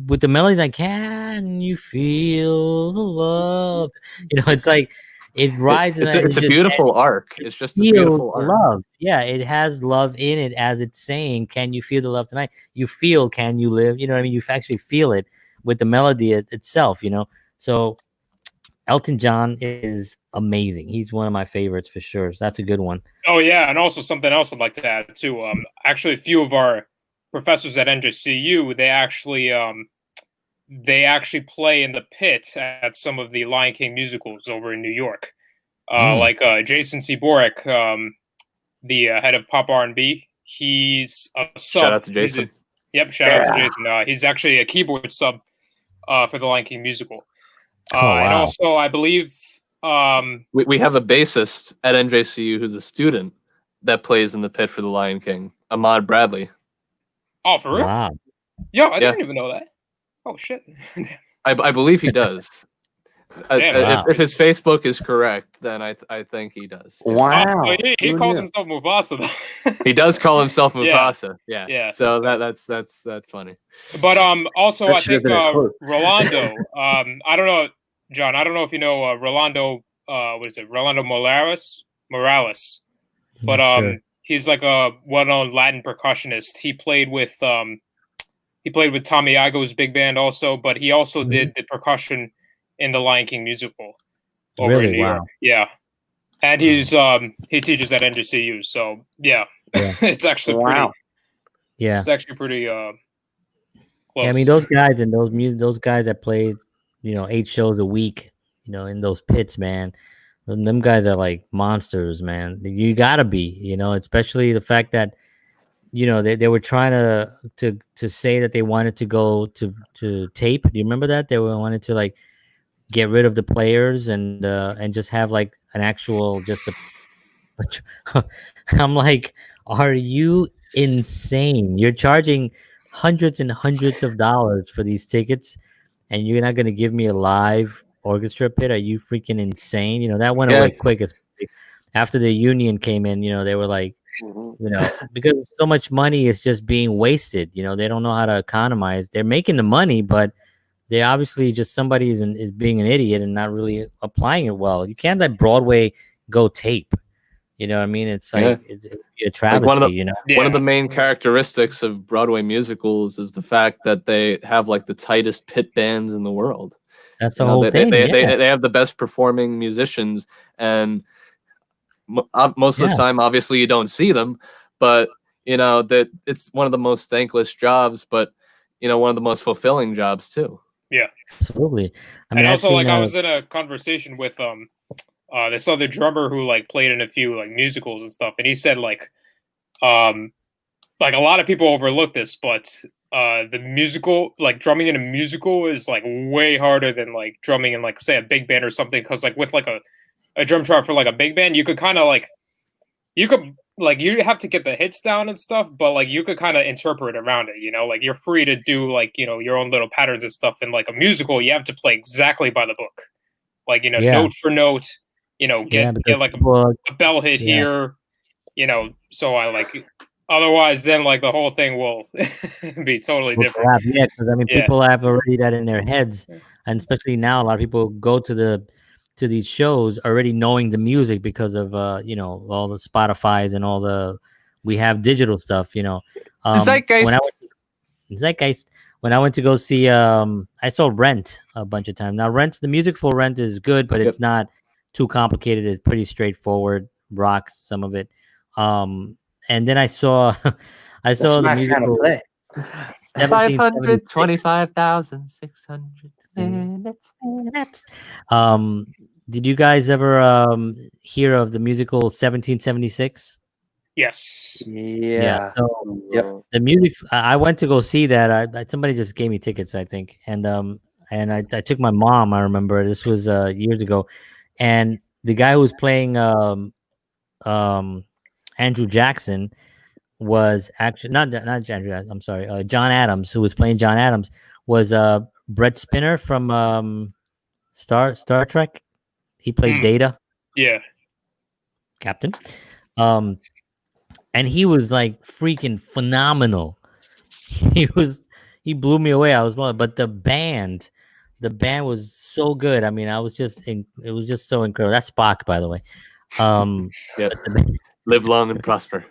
A: with the melody, like, can you feel the love, it's like it rises,
C: It's
A: and
C: it's
A: it
C: a
A: just
C: beautiful arc. It's just a
A: feels
C: beautiful
A: the
C: arc.
A: love. Yeah, it has love in it, as it's saying, can you feel the love tonight? You feel, can you live? You know what I mean? You actually feel it with the melody itself, So Elton John is amazing. He's one of my favorites for sure. So that's a good one.
E: Oh yeah, and also something else I'd like to add too. Actually, a few of our professors at NJCU, they actually play in the pit at some of the Lion King musicals over in New York. Like Jason Seaboric, the head of Pop R&B, he's a sub.
C: Shout out to Jason.
E: Shout out to Jason. He's actually a keyboard sub for the Lion King musical.
A: Wow.
E: And also, I believe
C: we have a bassist at NJCU who's a student that plays in the pit for the Lion King, Ahmad Bradley.
E: Oh, for real?
A: Wow.
E: Yo, I
C: Yeah.
E: didn't even know that. Oh shit.
C: I believe he does.
E: Damn.
A: Wow.
C: If his Facebook is correct, then I think he does. Yeah.
B: Wow.
E: Oh, he
B: Who
E: calls
B: knew?
E: himself Mufasa though.
C: He does call himself
E: Yeah.
C: Mufasa. Yeah.
E: Yeah,
C: So
E: so-
C: that's funny.
E: But also
B: That
E: I
B: should have
E: think
B: been a clue.
E: Rolando. I don't know, John. I don't know if you know Rolando. What is it? Rolando Morales. But
A: Not sure.
E: he's like a well-known Latin percussionist. He played with Tommy Igo's big band also, but he also did the percussion in the Lion King musical over
A: Really?
E: in New York.
A: Wow.
E: Yeah. And he teaches at NGCU, so yeah.
A: Yeah.
E: It's actually pretty
B: Wow.
A: Yeah.
E: it's actually pretty close.
A: Yeah, I mean those guys and those guys that played, 8 shows a week, in those pits, man. Them guys are like monsters, man. You gotta be, especially the fact that they were trying to say that they wanted to go to tape. Do you remember that they wanted to like get rid of the players and just have like an actual just a I'm like, are you insane? You're charging hundreds and hundreds of dollars for these tickets, and you're not going to give me a live orchestra pit? Are you freaking insane? That went
C: Yeah.
A: away quick. After the union came in, they were like, because so much money is just being wasted. They don't know how to economize. They're making the money, but they obviously just somebody is being an idiot and not really applying it well. You can't let Broadway go tape. You know what I mean? It's like
C: Yeah.
A: it'd be a travesty.
C: one of the-
E: Yeah.
C: One of the main characteristics of Broadway musicals is the fact that they have like the tightest pit bands in the world.
A: That's the whole
C: they,
A: thing.
C: They,
A: yeah.
C: they have the best performing musicians, and most of the time, obviously, you don't see them, but that it's one of the most thankless jobs, but one of the most fulfilling jobs too.
E: Yeah.
A: Absolutely. I mean,
E: And
A: I've
E: also,
A: seen,
E: like, I was in a conversation with this other drummer who like played in a few like musicals and stuff, and he said like a lot of people overlook this, but the musical, like drumming in a musical, is like way harder than like drumming in like say a big band or something. Because like with like a drum chart for like a big band, you could kind of like you have to get the hits down and stuff, but like you could kind of interpret around it. Like you're free to do like your own little patterns and stuff. In like a musical, you have to play exactly by the book, like note for note. Get like a bell hit here, so I like otherwise then like the whole thing will be totally different.
A: Yeah, because I mean people have already that in their heads, and especially now a lot of people go to these shows already knowing the music because of all the Spotify's and all the we have digital stuff. Zeitgeist. When I went to go see I saw Rent a bunch of times. Now the music for Rent is good, but it's not too complicated. It's pretty straightforward rock, some of it. And then I saw the musical
C: 525,600 minutes.
A: Did you guys ever hear of the musical 1776?
E: Yes.
B: Yeah.
A: So the music. I went to go see that. Somebody just gave me tickets, I think, and I took my mom. I remember this was years ago, and the guy who was playing Andrew Jackson was actually not Andrew. I'm sorry, John Adams, who was playing John Adams, was Brett Spinner from Star Trek. He played Data.
E: Yeah.
A: Captain. And he was like freaking phenomenal. He blew me away. But the band was so good. I mean, it was just so incredible. That's Spock, by the way.
C: Live long and prosper.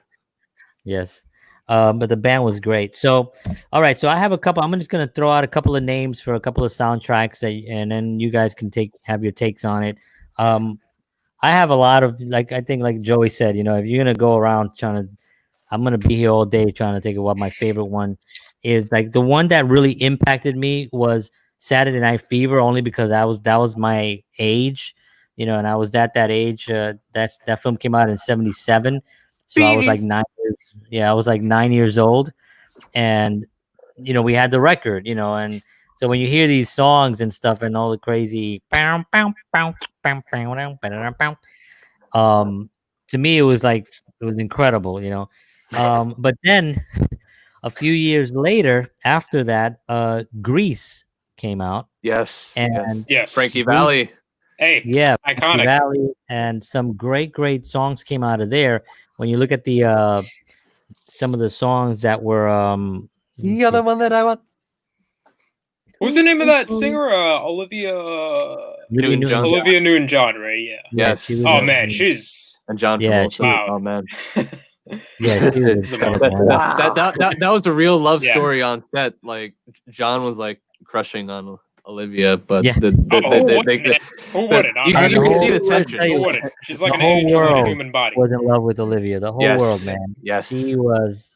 A: Yes. But the band was great. So, all right. So I have a couple. I'm just gonna throw out a couple of names for a couple of soundtracks, and then you guys can have your takes on it. I have a lot of I think like Joey said, if you're gonna go around I'm gonna be here all day trying to think of what my favorite one is. Like the one that really impacted me was Saturday Night Fever, only because that was my age, and I was at that age. That film came out in '77, so I was like 9 years. Yeah, I was like 9 years old, and we had the record, and so when you hear these songs and stuff and all the crazy, to me it was incredible, but then a few years later, after that, Grease came out,
C: Yes.
A: and
E: Yes.
C: Frankie
A: Grease-
C: Valli.
E: Hey,
A: yeah,
E: iconic.
A: Valley, and some great songs came out of there. When you look at the some of the songs that were
C: You're the one that I want.
E: What was the name of that singer? Olivia
C: Newton-John.
E: Olivia Newton-John, right? Yeah.
C: Yes.
A: she was
E: Oh
A: a-
E: man, she's
C: And John
A: Yeah,
C: Travolta.
E: wow.
C: Oh man.
A: yeah, she was
E: The
A: incredible.
C: That was a real love
E: Yeah.
C: story on set. Like John was like crushing on Olivia, but
A: Yeah.
E: Who wouldn't?
C: you
A: honestly?
C: can see the
A: Who
C: tension.
A: wouldn't?
E: Who wouldn't? She's like
A: The
E: an
A: whole
E: angel in a
A: world
E: human body.
A: was in love with Olivia. The whole world, man.
C: Yes.
A: She was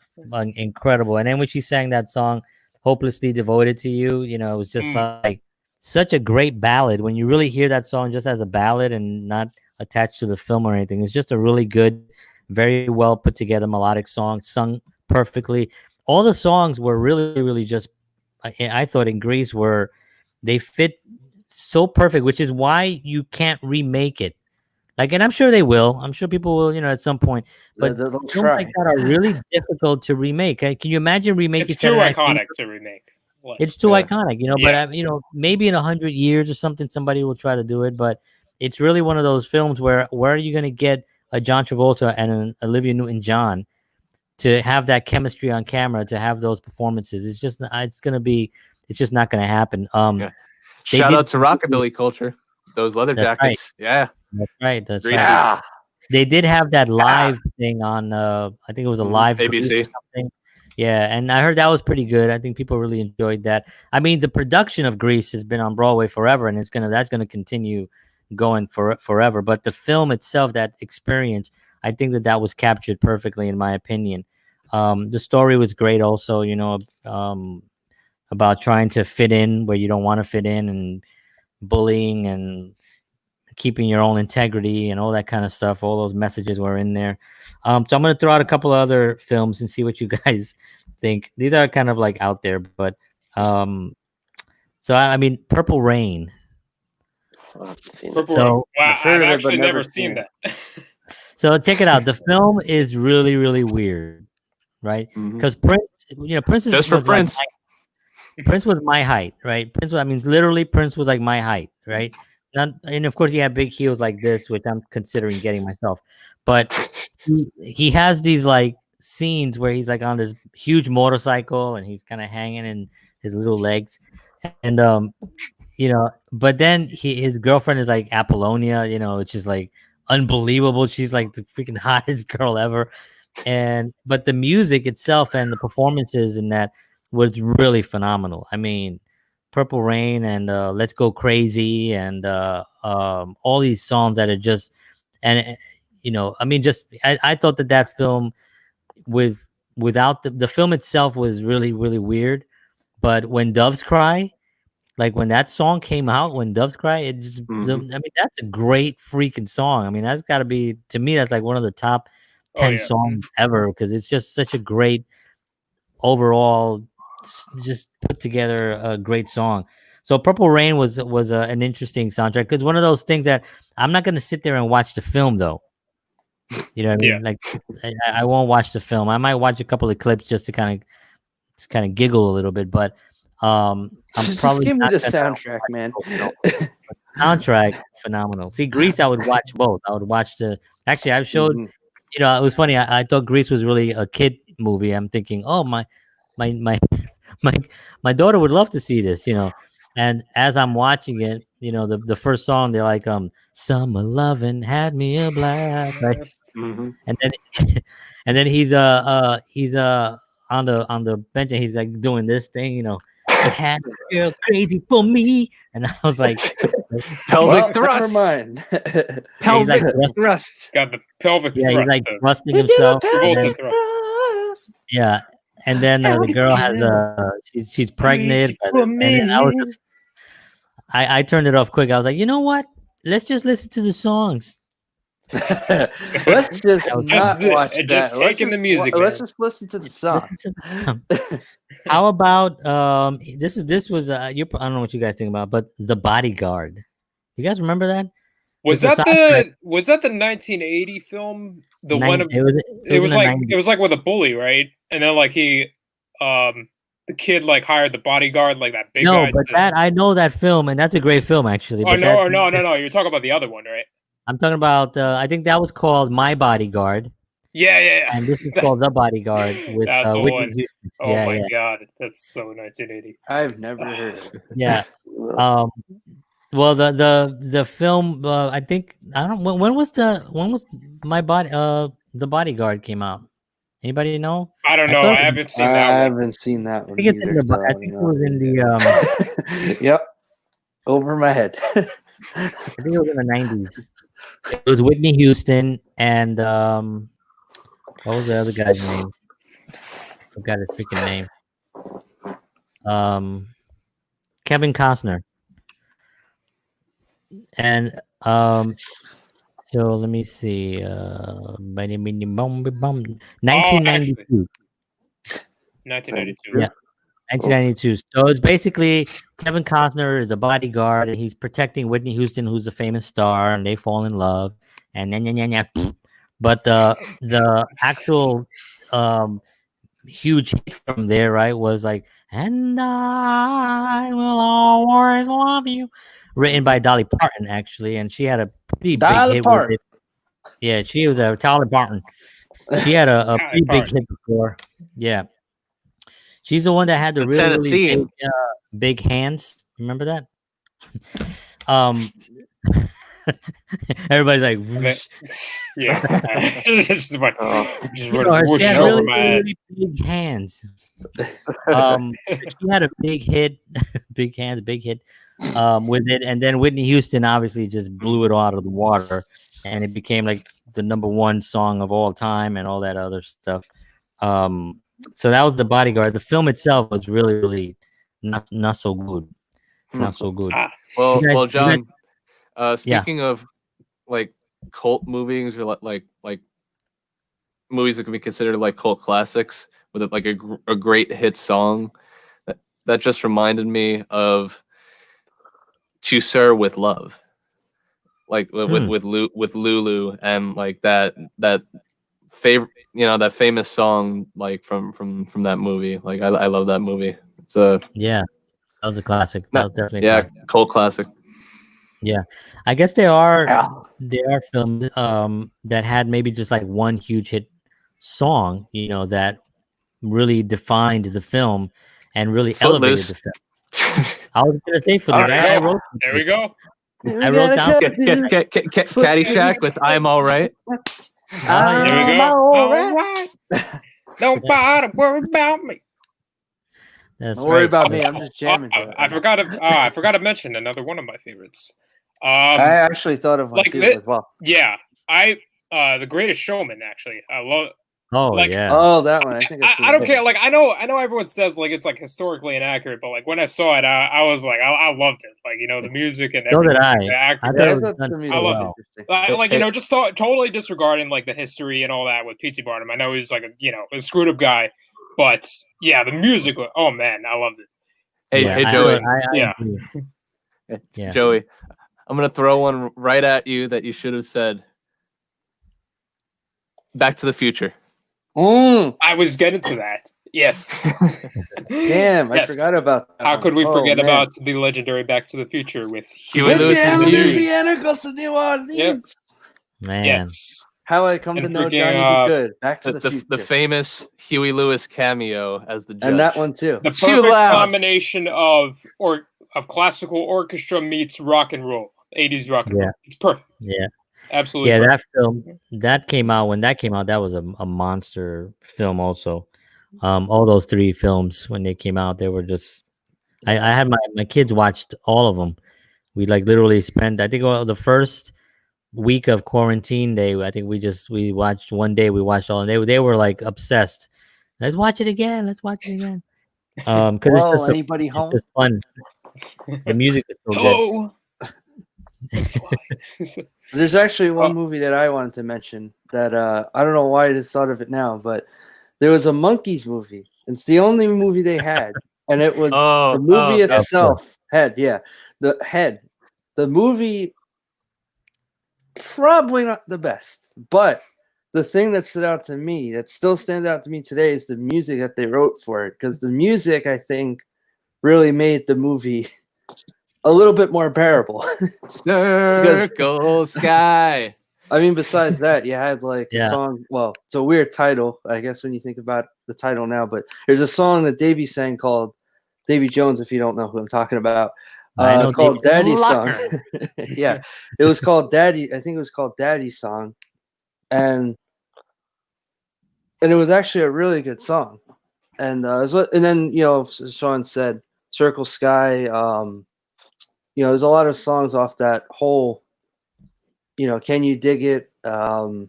A: incredible. And then when she sang that song, "Hopelessly Devoted to You," you know, it was just like such a great ballad. When you really hear that song just as a ballad and not attached to the film or anything, it's just a really good, very well put together melodic song, sung perfectly. All the songs were really just, I thought in Grease they fit so perfect, which is why you can't remake it. Like, and I'm sure they will. I'm sure people will, at some point. But
B: They'll
A: films
B: try.
A: like that are really difficult to remake. Can you imagine remaking?
E: It's too iconic to remake. Like,
A: It's too
C: Yeah.
A: iconic,
E: Yeah.
A: But maybe in 100 years or something, somebody will try to do it. But it's really one of those films where are you going to get a John Travolta and an Olivia Newton-John to have that chemistry on camera, to have those performances? It's just not going to happen.
C: Yeah.
A: They
C: Shout
A: did-
C: out to rockabilly culture. Those leather
A: That's
C: jackets. Yeah.
A: That's right. That's
C: Greasy.
A: right.
B: Yeah.
A: They did have that live thing on. I think it was a live Grease
C: ABC.
A: or something. Yeah, and I heard that was pretty good. I think people really enjoyed that. I mean, the production of Grease has been on Broadway forever, and that's gonna continue going forever. But the film itself, that experience, I think that was captured perfectly, in my opinion. The story was great, also. About trying to fit in where you don't want to fit in, and bullying and keeping your own integrity and all that kind of stuff. All those messages were in there. So I'm going to throw out a couple of other films and see what you guys think. These are kind of like out there, but so I mean, Purple Rain.
D: I haven't seen it.
E: Purple
A: So-
E: Rain. Wow,
B: I've heard
E: I've
B: of it, but
E: actually
B: never
E: never seen
B: seen it.
E: that.
A: So check it out. The film is really weird, right?
C: Mhm.
A: Because Prince, Prince is
C: Just for
A: was like
C: Prince.
A: Prince was my height, right? I mean, literally, Prince was like my height, right? And of course, he had big heels like this, which I'm considering getting myself. But he has these like scenes where he's like on this huge motorcycle and he's kind of hanging in his little legs, and But then his girlfriend is like Apollonia, which is like unbelievable. She's like the freaking hottest girl ever, but the music itself and the performances in that was really phenomenal. I mean, Purple Rain and Let's Go Crazy and all these songs that are just, and I mean, I thought that film without the film itself was really weird, but When Doves Cry, like when that song came out, When Doves Cry, it just, I mean, that's a great freaking song. I mean, that's got to be, to me, that's like one of the top 10 songs ever, because it's just such a great overall, just put together a great song. So Purple Rain was an interesting soundtrack, because one of those things that I'm not going to sit there and watch the film, though. You know what I mean?
E: Yeah.
A: Like I won't watch the film. I might watch a couple of clips just to kind of giggle a little bit, but I'm
B: Just
A: probably
B: give me
A: not
B: the
A: gonna
B: soundtrack, man.
A: soundtrack phenomenal. See, Grease, I would watch both. I would watch actually I showed,
B: Mhm.
A: it was funny. I thought Grease was really a kid movie. I'm thinking, oh, my daughter would love to see this, and as I'm watching it, the first song, they're like, Summer Lovin' Had Me a Blast, right?
C: Mhm.
A: And then and then he's on the bench and he's like doing this thing, it had a girl crazy for me, and I was like,
C: Pelvic
B: Well, never
C: thrust.
B: mind.
C: Pelvic
A: like,
C: thrust.
E: Got the pelvic
A: yeah, he's
E: thrust.
A: like
E: of
A: thrusting himself, and
E: Travolta
A: then,
E: thrust.
A: yeah, and then the girl has she's pregnant, and then I turned it off quick. I was like, you know what? Let's just listen to the songs.
B: Let's just not watch that.
E: just taking the music,
B: Let's
E: man.
B: just listen to the song.
A: Listen to the- How about this was I don't know what you guys think about, but The Bodyguard. You guys remember that?
E: Was
A: It's a
E: that
A: soundtrack.
E: the 1980 film? The one of
A: It was
E: it was
A: in the
E: like
A: 90s.
E: it was like with a bully, right? And then like he the kid like hired the bodyguard, like that big
A: No,
E: guy.
A: but that I know that film, and that's a great film actually.
E: Oh
A: But
E: no! You're talking about the other one, right?
A: I'm talking about. I think that was called My Bodyguard,
E: Yeah.
A: and this is called The Bodyguard with
E: That's the
A: Whitney
E: one.
A: Houston.
E: Oh
A: Yeah,
E: my
A: yeah,
E: god, that's so 1980.
B: I've never heard of it.
A: yeah. Well, the film. I think I don't. When was the Bodyguard came out? Anybody know?
E: I don't
A: I
E: know.
A: thought
E: I
A: it
E: haven't seen
B: I
E: that one.
B: haven't seen that
A: I
B: one
A: think it's in
B: either.
A: the. I
B: so,
A: think
B: you
A: it was in the.
B: Yep. Over my head.
A: I think it was in the 90s. It was Whitney Houston and what was the other guy's name? Forgot his freaking name. Kevin Costner. And so let me see. 1992.
E: 1992.
A: Yeah. 1992. So it's basically Kevin Costner is a bodyguard and he's protecting Whitney Houston, who's a famous star, and they fall in love. And then, but the actual huge hit from there, right, was like, "And I will always love you," written by Dolly Parton actually, and she had a pretty big
B: Dolly
A: hit
B: Parton.
A: with it. Yeah, she was a Dolly Parton. She had a
E: Dolly
A: pretty big
E: Parton.
A: hit before. Yeah. She's the one that had the
C: The
A: really, really
C: Tennessee.
A: big hands. Remember that? Um, everybody's like, whoosh.
E: Yeah. Just went, just
A: You
E: went
A: know, she
E: whooshing
A: had
E: over
A: really,
E: my
A: really,
E: head.
A: really big hands. She had a big hit, big hands, big hit with it, and then Whitney Houston obviously just blew it out of the water, and it became like the #1 song of all time, and all that other stuff. So that was The Bodyguard. The film itself was really, really not so good. Not so good.
E: Ah,
C: Well,
A: You guys-
C: well,
A: you guys-
C: John. Speaking of like cult movies or like movies that can be considered like cult classics with like a great hit song, that just reminded me of "To Sir with Love," like with Lulu, and like that favorite, that famous song like from that movie. Like I love that movie. It's a
A: Yeah, that was a classic. That was definitely a
C: yeah,
A: classic.
C: cult classic.
A: Yeah, I guess there are
D: Yeah.
A: films that had maybe just like one huge hit song, that really defined the film and really elevated
C: Footloose.
A: the film. I was gonna say Footloose. I wrote
E: there we go.
A: I wrote down
C: Caddyshack with "I'm All Right."
A: yeah.
E: There we go.
B: all right.
E: Nobody worry about me.
A: That's
B: Don't worry
A: right.
B: about me. I'm just jamming. to it.
E: I forgot to mention another one of my favorites.
B: I actually thought of one
E: like
B: too
E: this-
B: as well.
E: Yeah, The Greatest Showman. Actually, I love.
A: Oh
E: like-
A: yeah.
B: Oh, that one. I think I've seen
E: I don't
B: that.
E: care. Like I know everyone says like it's like historically inaccurate, but like when I saw it, I was like I loved it. Like the music and
A: So did
E: everything.
A: I.
E: The acting.
A: I thought
B: Yeah,
A: it
B: I
A: was
B: thought
A: done
B: the
A: so
B: music was
A: well.
B: interesting.
E: Just totally disregarding like the history and all that with P.T. Barnum. I know he's like a screwed up guy, but yeah, the music. Oh man, I loved it.
C: Hey,
A: Yeah,
C: hey,
A: I
C: Joey.
A: thought- I
E: Yeah.
A: agree. Yeah.
C: Joey, I'm gonna throw one right at you that you should have said. Back to the Future.
E: I was getting to that. Yes.
B: Damn, I
E: Yes.
B: forgot about that.
E: How
B: one.
E: could we
B: Oh,
E: forget
B: man.
E: about the legendary Back to the Future with
C: Huey Lewis
B: Down
C: and the News.
B: Louisiana goes to New Orleans.
E: Yep.
A: Man.
E: Yes.
B: How I come
E: And
B: to know
E: freaking,
B: Johnny Be Good. Back to
C: The,
B: the, future.
C: the famous Huey Lewis cameo as the judge.
B: And that one too.
E: The
C: Too
E: perfect
C: loud.
E: combination of classical orchestra meets rock and roll. 80s rock and
A: Yeah.
E: roll. It's perfect.
A: Yeah.
E: Absolutely.
A: Yeah,
E: perfect.
A: that film that came out when that came out. That was a monster film. Also, all those 3 films when they came out, they were just. I had my kids watched all of them. We like literally spent. I think the first week of quarantine, I think we watched one day. We watched all, and they were like obsessed. Let's watch it again. Let's watch it again. Because it's
B: Whoa,
A: just
B: anybody home?
A: just fun. The music is so good.
E: Hello.
B: There's actually one movie that I wanted to mention that I don't know why I just thought of it now, but there was a Monkeys movie. It's the only movie they had, and it was the movie
C: okay.
B: itself. The movie probably not the best, but the thing that stood out to me, that still stands out to me today, is the music that they wrote for it. Because the music, I think, really made the movie a little bit more bearable.
C: Circle Sky.
B: I mean, besides that, you had like a
A: Yeah.
B: song. Well, it's a weird title, I guess, when you think about the title now. But there's a song that Davey sang called Davy Jones, if you don't know who I'm talking about,
A: I know
B: called
A: Davey
B: Daddy's Song.
A: Locker.
B: Yeah, it was called Daddy. I think it was called Daddy's Song, and it was actually a really good song. And and then as Sean said, Circle Sky. There's a lot of songs off that whole. Can you dig it? The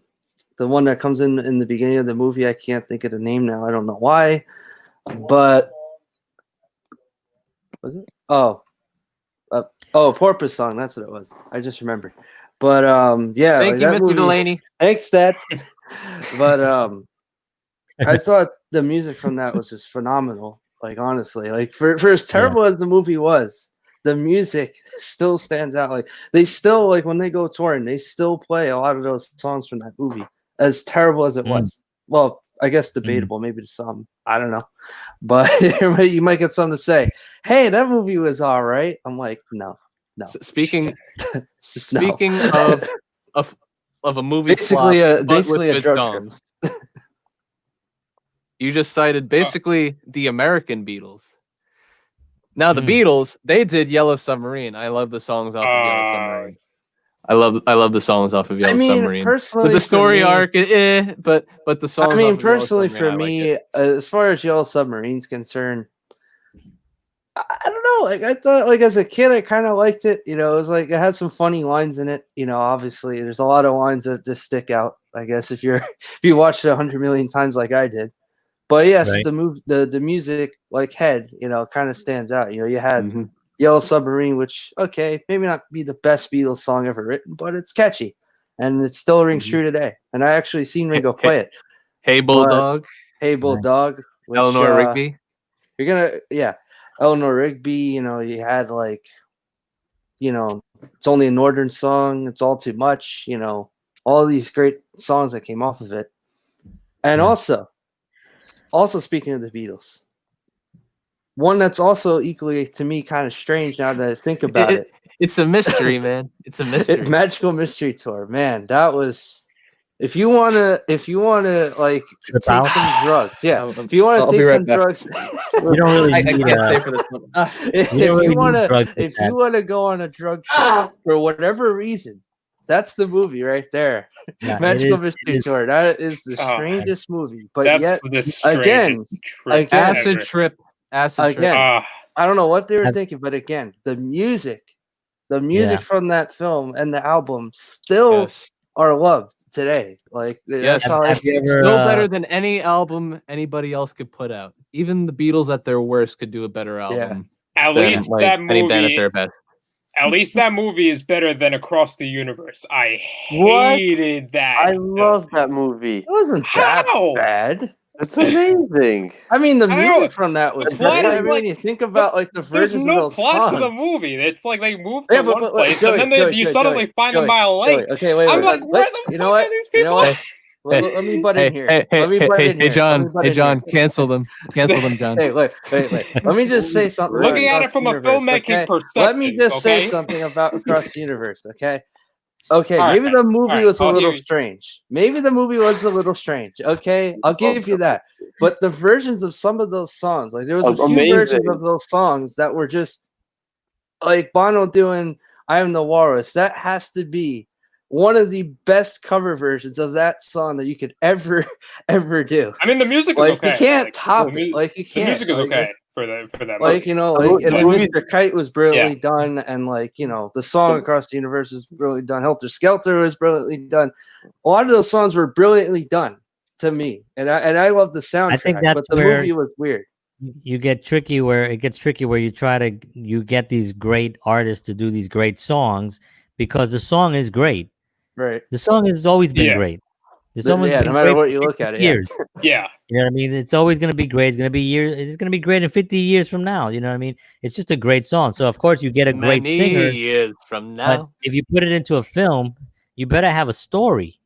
B: one that comes in the beginning of the movie, I can't think of the name now. I don't know why, but was it? Porpoise Song. That's what it was. I just remembered. But yeah,
C: Thank
B: like,
C: you,
B: that
C: Mr.
B: movie.
C: Delaney.
B: Thanks, Dad. But I thought the music from that was just phenomenal. Like, honestly, like for as terrible as the movie was, the music still stands out. Like, they still, like, when they go touring, they still play a lot of those songs from that movie, as terrible as it was. Well, I guess debatable, maybe to some. I don't know. But you might get something to say. Hey, that movie was all right. I'm like, no.
C: Speaking
B: No.
C: of a movie
B: basically
C: flop, but
B: basically
C: with
B: a
C: good
B: drug
C: songs. You just cited basically the American Beatles. Now the Beatles, they did Yellow Submarine. I love the songs off of Yellow Submarine. I love the songs off of Yellow Submarine.
B: Personally,
C: but the story arc, but the songs.
B: I mean,
C: off of Yellow
B: personally,
C: Submarine,
B: for
C: I like
B: me,
C: it.
B: as far as Yellow Submarine's concerned, I don't know. Like, I thought, like, as a kid, I kind of liked it. It was like it had some funny lines in it. Obviously, there's a lot of lines that just stick out. I guess if you watched it 100 million times like I did. But yes,
A: Right.
B: the music, like Head, kind of stands out. You had Yellow Submarine, which, okay, maybe not be the best Beatles song ever written, but it's catchy, and it still rings true today. And I actually seen Ringo play it.
C: Hey Bulldog.
B: Hey Bulldog. Which,
C: Eleanor Rigby.
B: Eleanor Rigby. You had like, It's Only a Northern Song. It's All Too Much. All these great songs that came off of it, and also, speaking of the Beatles, one that's also equally, to me, kind of strange now that I think about it.
C: It's a mystery, man. It's a mystery.
B: Magical Mystery Tour, man. That was. If you wanna like
A: Trip
B: take
A: out?
B: some drugs, yeah. If you wanna
C: I'll
B: take
C: be right
B: some
C: back.
B: drugs,
A: You don't really
C: I
A: need
C: can't stay for this one.
B: if
A: You don't really
B: you
A: need
B: wanna
A: drugs like
B: if
A: that.
B: you wanna go on a drug trip for whatever reason, that's the movie right there.
A: Yeah,
B: Magical
A: it
B: Mystery Tour. That is the strangest movie, but
E: That's
B: yet
E: the
B: again,
E: strangest trip
C: Acid
E: ever.
C: trip.
B: again, I don't know what they were
A: Have-
B: thinking, but again, the music from that film and the album still
C: Yes.
B: are loved today. Like,
C: Yes.
B: that's how
A: Have you ever,
C: Still better than any album anybody else could put out. Even the Beatles at their worst could do a better album.
E: At
C: than,
E: least
C: like,
E: that
C: any band at
E: movie.
C: their best.
E: At least that movie is better than Across the Universe. I
D: What?
E: hated that.
D: I love that movie.
B: It wasn't that
E: How?
B: bad.
D: It's amazing.
B: I mean, the
E: How?
B: music from that was
E: The plot
B: great.
E: is
B: I mean,
E: like-
B: when you think about like the
E: There's
B: versions
E: no
B: of those
E: plot
B: songs.
E: to the movie. It's like they move to
B: Yeah,
E: one place
B: Joey,
E: and then you
B: Joey,
E: suddenly find them by a lake.
B: Okay, wait.
E: I'm like, where
B: Let-
E: the
B: you
E: fuck
B: know what?
E: are these
B: You know
E: people?
B: what? Let me butt in here.
C: Hey,
B: Let me butt in here.
C: John. Hey, John. Cancel them. Cancel them, John.
B: Hey, wait. Let me just say something.
E: Looking
B: about
E: at it
B: Across
E: from
B: the
E: a
B: Universe,
E: filmmaking
B: okay?
E: perspective.
B: Let me just say
E: okay?
B: something about Across the Universe, okay? Okay,
E: All
B: maybe
E: right,
B: the movie
E: all right,
B: was a
E: I'll
B: little
E: give you-
B: strange. Maybe the movie was a little strange. Okay, I'll give you that. But the versions of some of those songs, like there was a few versions
D: Amazing.
B: of those songs that were just like Bono doing "I Am the Walrus." That has to be one of the best cover versions of that song that you could ever do.
E: I mean, the music is
B: Like,
E: okay.
B: you can't
E: Like,
B: top
E: the
B: it. Like, you
E: The
B: can't.
E: music is
B: Like,
E: okay for that.
B: like,
E: movie.
B: you know,
D: The
B: like, and then
D: movie-
B: Mr. Kite was brilliantly done, and like, you know, the song Across the Universe is brilliantly done. Helter Skelter was brilliantly done. A lot of those songs were brilliantly done to me, and I love the soundtrack.
A: think that's
B: but the
A: where-
B: movie was weird.
A: you get tricky where it gets tricky where you get these great artists to do these great songs because the song is great.
B: Right.
A: The song has always been
E: Yeah.
A: great. It's
B: Yeah,
A: always
B: no
A: been
B: matter
A: great
B: what
A: for
B: you look
A: 50
B: at it, yeah.
A: years.
E: Yeah.
A: You know what I mean? It's always going to be great. It's going to be It's going to be great in 50 years from now. You know what I mean? It's just a great song. So of course you get a great
C: Many
A: singer,
C: years from
A: but
C: now.
A: if you put it into a film, you better have a story.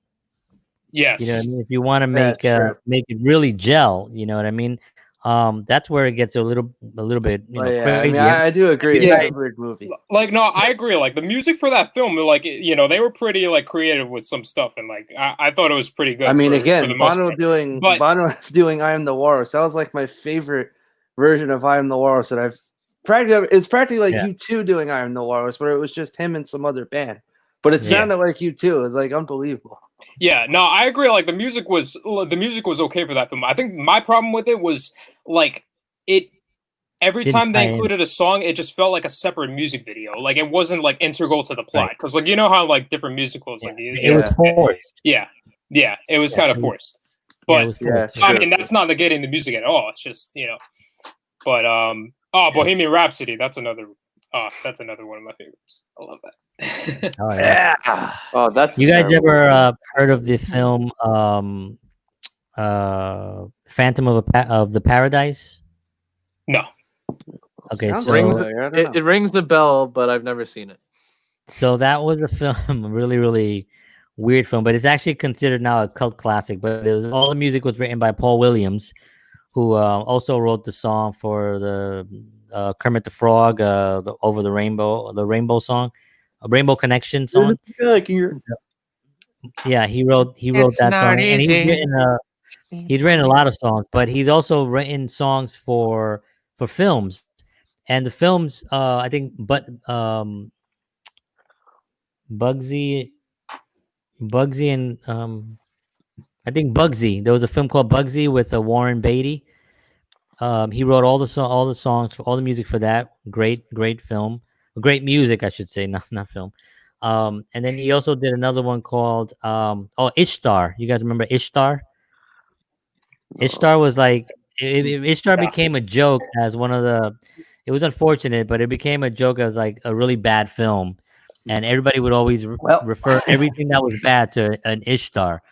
E: Yes.
A: You know what I mean? If you want to
B: Yeah, true.
A: make it really gel, you know what I mean? That's where it gets a little bit, you
B: Oh,
A: know,
B: yeah, I
A: crazy.
B: mean, I do agree.
E: Yeah.
B: It's a weird movie.
E: Like, no, I agree. Like, the music for that film, like, you know, they were pretty like creative with some stuff, and like, I thought it was pretty good.
B: I mean,
E: for
B: again,
E: the most
B: Bono
E: part.
B: doing
E: But-
B: "I Am the Walrus." That was like my favorite version of "I Am the Walrus" that I've practically. It's practically like
A: Yeah.
B: U2 doing "I Am the Walrus," but it was just him and some other band. But it
A: Yeah.
B: sounded like U2. It's like unbelievable.
E: Yeah, no, I agree. Like the music was okay for that film. I think my problem with it was like it. Every
A: Didn't
E: time they
A: tie in.
E: included a song, it just felt like a separate music video. Like it wasn't like integral to the plot. Because like you know how like different musicals like
A: It was forced.
E: yeah, it was kind of forced.
A: Yeah,
E: But
A: it was
B: Yeah,
A: forced.
E: I
B: sure.
E: mean that's not negating the music at all. It's just but Bohemian Rhapsody. That's another one of my favorites. I love that.
A: Oh, yeah.
B: Yeah.
D: Oh, that's
A: You guys
D: terrible.
A: ever heard of the film Phantom of the Paradise?
E: No.
A: Okay,
B: Sounds
A: so
B: familiar. I don't know.
C: It rings a bell, but I've never seen it.
A: so that was a film, a really, really weird film, but it's actually considered now a cult classic. But it was all the music was written by Paul Williams, who also wrote the song for the Kermit the Frog, the Over the Rainbow song, a Rainbow Connection song. Yeah, he wrote that song, and he's written a lot of songs, but he's also written songs for films, and the films, I think, but Bugsy and I think Bugsy. There was a film called Bugsy with Warren Beatty. He wrote all the songs, all the music for that. Great film, great music, I should say, not film. And then he also did another one called Ishtar. You guys remember Ishtar? Ishtar was like Ishtar became a joke as one of the. It was unfortunate, but it became a joke as like a really bad film, and everybody would always refer everything that was bad to an Ishtar.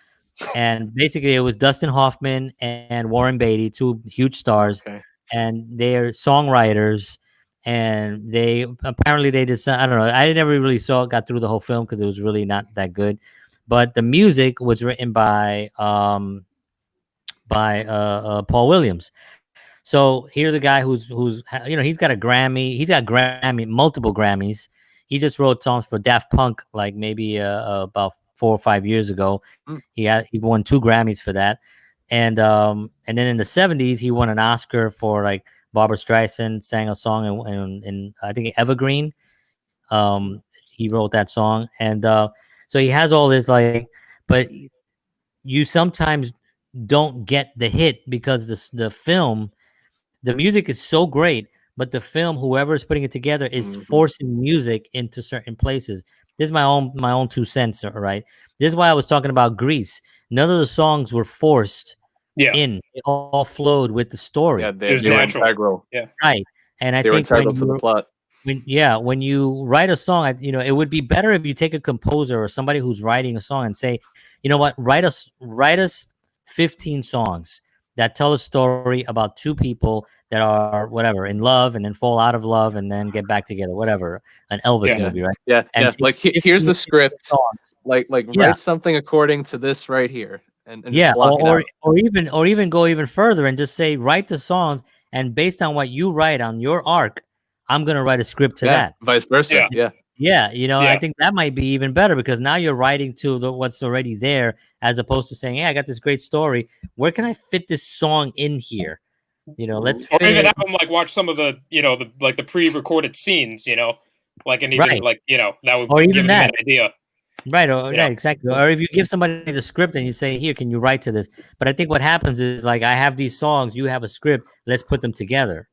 A: And basically, it was Dustin Hoffman and Warren Beatty, two huge stars, and they're songwriters. And they did some. I don't know. I never really got through the whole film because it was really not that good. But the music was written by Paul Williams. So here's a guy who's he's got a Grammy. He's got multiple Grammys. He just wrote songs for Daft Punk like maybe about 4 or 5 years ago. He won 2 Grammys for that. And then in the 70s he won an Oscar for like Barbra Streisand sang a song in I think Evergreen. He wrote that song, and so he has all this like, but you sometimes don't get the hit because the film, the music is so great, but the film, whoever is putting it together, is forcing music into certain places. This is my own 2 cents, right? This is why I was talking about Grease. None of the songs were forced in; it all flowed with the story.
C: Yeah, they were integral.
E: Yeah,
A: right. And I
C: they were
A: think
C: integral to the plot.
A: When you write a song, it would be better if you take a composer or somebody who's writing a song and say, you know what, write us 15 songs that tell a story about 2 people that are whatever in love and then fall out of love and then get back together, whatever. An Elvis movie, right?
C: Yeah,
A: and
C: like here's the script. Songs. Like write something according to this right here, and just block it out.
A: or even go even further and just say write the songs, and based on what you write on your arc, I'm gonna write a script to that.
C: Vice versa. Yeah.
A: I think that might be even better because now you're writing to what's already there, as opposed to saying, "Hey, I got this great story. Where can I fit this song in here?" Let's
E: or even have them like watch some of the the pre-recorded scenes, like and even like that would give them an idea.
A: Right, exactly. Or if you give somebody the script and you say, "Here, can you write to this?" But I think what happens is like, I have these songs, you have a script, let's put them together.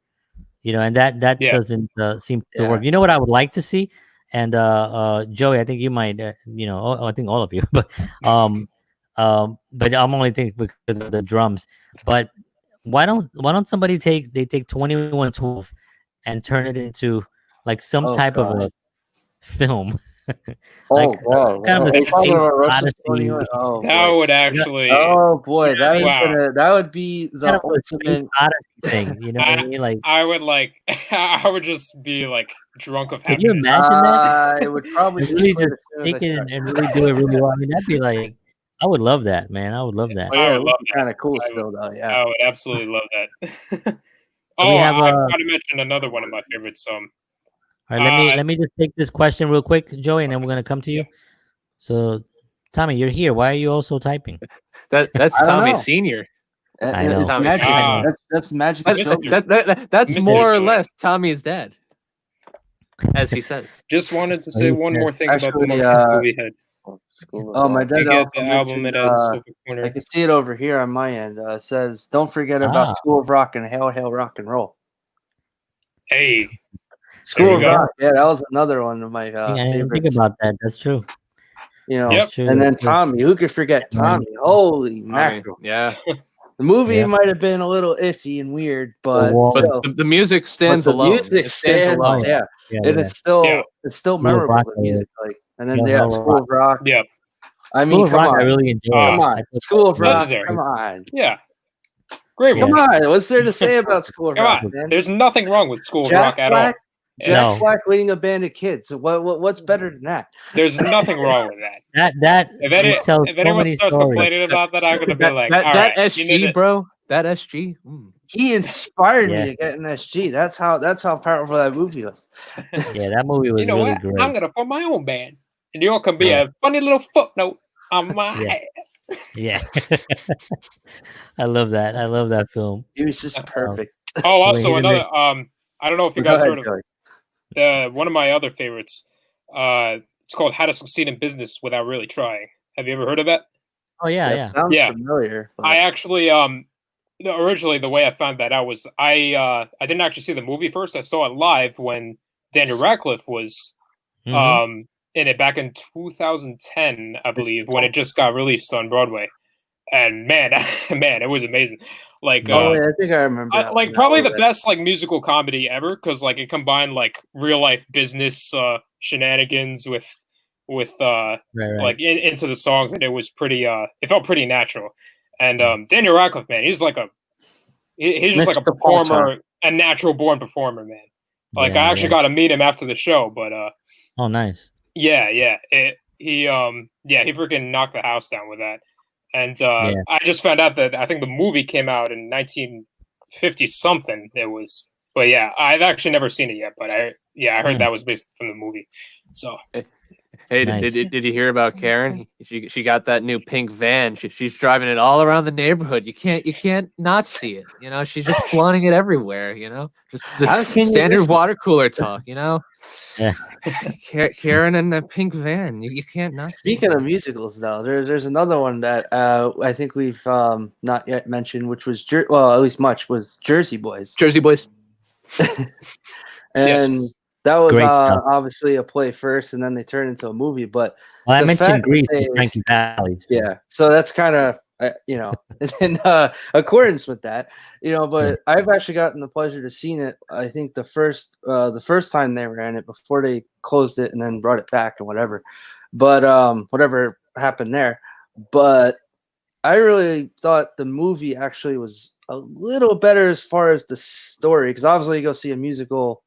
A: And that doesn't seem to work. You know what I would like to see? And Joey, I think you might, I think all of you, but I'm only thinking because of the drums. But why don't somebody take 2112 and turn it into like some type of a film?
B: Like,
E: that would actually.
B: Oh boy, that would be the ultimate
A: Odyssey thing. You know what I mean? Like,
E: I would just be like drunk of happiness.
A: Can you imagine that?
B: It would probably
A: really just take it and really do it really well. I mean, that'd be like I would love that, man. I would love that.
B: Oh,
E: I
B: yeah,
E: would
B: it
E: love
B: would be kind of cool
E: I would-
B: still, though. Yeah.
E: I would absolutely love that.
A: So we
E: Oh,
A: have
E: I
A: a.
E: forgot to mention another one of my favorites.
A: All right, let me just take this question real quick, Joey, and then we're gonna come to you. So, Tommy, you're here. Why are you also typing?
C: That's
B: I don't
C: Tommy
B: know.
C: Senior.
A: I know.
B: It's
C: Tommy
B: magic.
E: Ah.
B: That's magic of
C: That's,
E: Mr.
B: silver.
C: that's
E: Mr.
C: more or
E: Senior.
C: less Tommy's dad, as he says.
E: just wanted to
A: So
E: say
A: he
E: one
A: said-
E: more thing about the
B: Actually,
E: monkey movie head.
B: Oh, my dad
E: You get
B: also
E: the album
B: mentioned,
E: at Silver
B: I
E: Corner.
B: can see it over here on my end. It says, "Don't forget about
A: Ah.
B: School of Rock and Hail Hail Rock and Roll."
E: Hey,
B: School
E: we
B: of
E: go.
B: Rock, yeah, that was another one of my
A: I didn't think
B: favorites.
A: about that. That's true.
B: You know,
E: Yep.
A: True,
B: and then
A: that's true.
B: Tommy. Who could forget Tommy? Holy
C: Tommy,
B: mackerel!
C: yeah,
B: The movie
A: Yeah.
B: might have been a little iffy and weird, but
A: wall.
C: but
B: still,
C: the music stands
B: the
C: alone.
B: music
C: It
B: stands,
C: alone.
B: yeah,
A: Yeah,
B: and
A: yeah.
B: it's still
E: Yeah.
A: School of
B: memorable.
A: Rock,
B: The music, like, and then
A: Yeah,
B: yeah,
A: Hell
B: School of Rock.
E: Yeah.
B: I
A: School
B: mean,
A: of
B: come
A: Rock, I
B: on,
A: really enjoyed.
E: Come
B: come
A: I
B: on,
A: thought
B: School
A: that
B: of
A: was
B: Rock.
E: legendary.
B: Come on,
E: Yeah. Great
A: Yeah.
E: one.
B: come on. What's there to say about School of
E: Come
B: Rock,
E: on.
B: man?
E: There's nothing wrong with School of
B: Jack
E: Rock at all.
B: Black,
E: Yeah.
B: Jack
A: No.
B: Black leading a band of kids. So what's better than that?
E: There's nothing wrong with that.
A: That
E: If,
A: he
E: any,
A: tells
E: if
A: so
E: anyone
A: many
E: starts
A: stories.
E: complaining about that, I'm gonna be like,
C: that
E: all right,
C: SG,
E: you need to,
C: bro. That SG.
B: He inspired
A: Yeah.
B: me to get an SG. That's how powerful that movie was.
A: Yeah, that movie was
E: you know
A: really
E: what?
A: great.
E: I'm gonna form my own band, and you all can be
A: Yeah.
E: a funny little footnote on my
A: Yeah.
E: ass.
A: Yeah, I love that. I love that film.
B: He was just perfect.
E: Oh,
A: Wait,
E: also
A: he didn't
E: another. I don't know if you
B: Go
E: guys
B: ahead,
E: heard of
B: Joey.
E: one of my other favorites. It's called How to Succeed in Business Without Really Trying. Have you ever heard of that?
A: Oh yeah,
B: That
A: yeah.
B: sounds
E: Yeah.
B: familiar. but-
E: I actually originally the way I found that out was I didn't actually see the movie first. I saw it live when Daniel Radcliffe was
A: Mhm.
E: in it back in 2010, I believe, when it just got released on Broadway. And man, man, it was amazing. Like
B: oh, yeah, I think I remember. that
E: like
B: one.
E: probably
B: That
E: the best like musical comedy ever, because like it combined like real life business shenanigans with
A: Right, right.
E: like into the songs, and it was pretty it felt pretty natural. And Daniel Radcliffe, man, he's just like a
B: Mr. Paul
E: performer, a natural born performer, man. Like
A: Yeah,
E: I actually got to meet him after the show, but
A: Oh, nice.
E: yeah, he freaking knocked the house down with that. And
A: Yeah.
E: I just found out that I think the movie came out in 1950 something. It was, but yeah, I've actually never seen it yet. But I heard that was based from the movie. So
C: Hey,
A: Nice.
C: did you hear about Karen? She got that new pink van. She's driving it all around the neighborhood. You can't not see it. You know, she's just flaunting it everywhere. You know, just
B: How can you
C: standard
B: miss it?
C: water cooler talk. You know,
A: Yeah.
C: Karen and the pink van. You can't not see
B: Speaking
C: it.
B: of musicals, though, there's another one that I think we've not yet mentioned, which was at least much was Jersey Boys,
C: Jersey Boys.
B: and that was
A: Great stuff.
B: obviously a play first, and then they turned into a movie. But
A: Well, I
B: the
A: mentioned
B: fact that
A: Grease
B: they-
A: with Frankie Valli. so-
B: yeah, so that's kind of in accordance with that, But I've actually gotten the pleasure to seen it. I think the first time they ran it before they closed it and then brought it back and whatever. But whatever happened there. But I really thought the movie actually was a little better as far as the story, because obviously you go see a musical,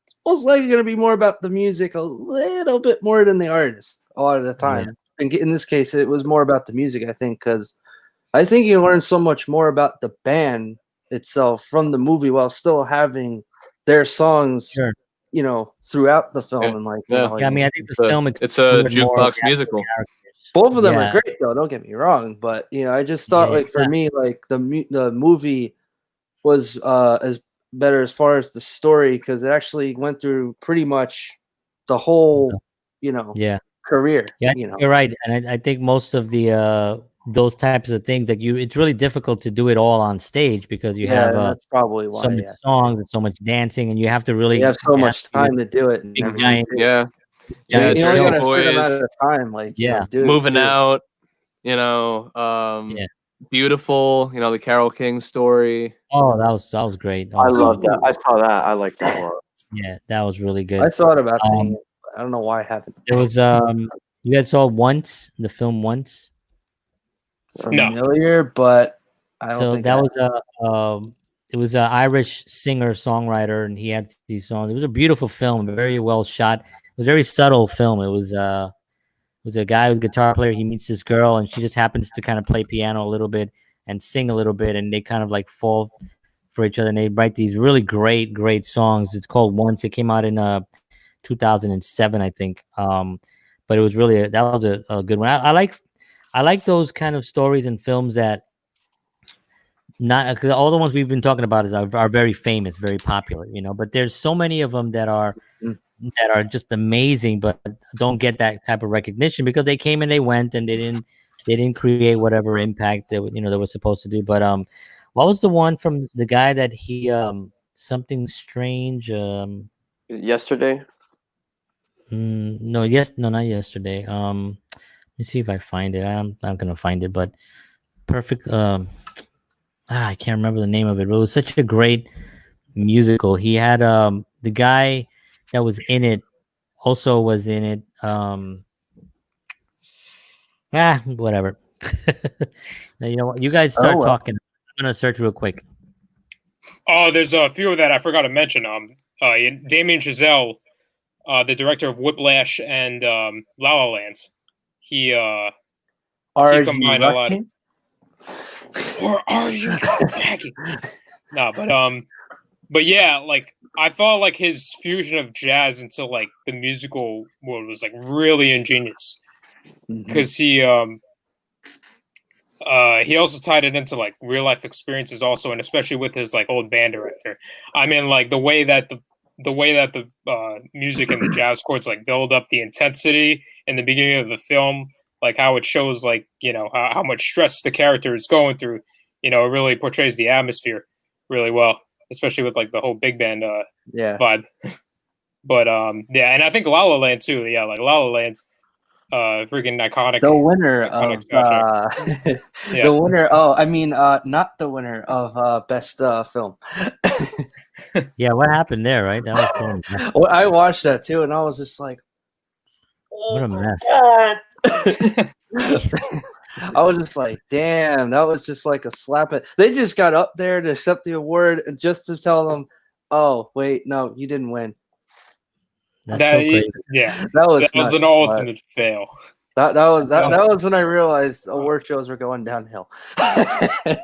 B: it's most likely going to be more about the music a little bit more than the artist a lot of the time. And in this case, it was more about the music, I think, because I think you learn so much more about the band itself from the movie while still having their songs,
A: Sure.
B: throughout the film.
C: Yeah.
B: And
A: Yeah, I mean, I think
C: It's
A: the
C: a,
A: film
C: it's a
A: explored more of
C: jukebox
A: the
C: musical.
A: characters.
B: both of them
A: Yeah.
B: are great, though. Don't get me wrong, but I just thought,
A: Yeah,
B: like, for me, like the movie was as better as far as the story, because it actually went through pretty much the whole,
A: Yeah.
B: career.
A: Yeah, you're right, and I think most of the those types of things, like it's really difficult to do it all on stage because you have
B: that's probably why.
A: so much songs and so much dancing, and you have to really
B: You have so much time to do it. And
A: big
B: everything,
A: giant-
B: too.
C: Yeah.
A: giant
B: You only
A: show.
B: got a certain amount
C: Boys.
B: of time, like
A: Yeah.
C: Moving
B: do it.
C: out. Beautiful. The Carole King story.
A: Oh, that was great. That
D: I
A: was-
D: love that. I saw that. I like that one.
A: Yeah, that was really good.
B: I thought about seeing
A: Um,
B: it. But I don't know why I haven't.
A: It was you guys saw the film Once.
E: No.
B: Familiar, but I don't
A: So
B: think
A: that was it was an Irish singer songwriter, and he had these songs. It was a beautiful film, very well shot. It was a very subtle film. It was was a guy who's a guitar player. He meets this girl, and she just happens to kind of play piano a little bit and sing a little bit, and they kind of like fall for each other. And they write these really great songs. It's called Once. It came out in 2007, I think. But it was really that was a good one. I like those kind of stories and films that not because all the ones we've been talking about are very famous, very popular, But there's so many of them that are just amazing, but don't get that type of recognition because they came and they went, and they didn't create whatever impact they were supposed to do. But what was the one from the guy that he something strange?
D: Yesterday.
A: No, not yesterday. Let me see if I find it. I'm not gonna find it, but perfect. I can't remember the name of it. But it was such a great musical. He had the guy that was in it also was in it. Whatever. Now, you know what? You guys start talking. I'm gonna search real quick.
E: Oh, there's a few that I forgot to mention. Damien Chazelle, the director of Whiplash and La La Land. He combined a lot of. Or are you bagging? No, but yeah, like I thought, like his fusion of jazz into like the musical world was like really ingenious because he also tied it into like real life experiences also, and especially with his like old band director. I mean, like the way that the music and the jazz chords like build up the intensity in the beginning of the film, like how it shows like how much stress the character is going through. It really portrays the atmosphere really well, especially with like the whole big band vibe. But and I think La La Land too. Yeah, like La La Land, freaking iconic.
B: The winner of the winner. Oh, I mean, not the winner of best film.
A: Yeah, what happened there? Right, that was fun.
B: Well, I watched that too, and I was just like,
A: what a mess.
B: I was just like, damn, that was just like a slap. They just got up there to accept the award and just to tell them, oh, wait, no, you didn't win.
A: That's so crazy.
E: Yeah,
B: that was
E: an ultimate fail.
B: That was when I realized award shows were going downhill.
A: How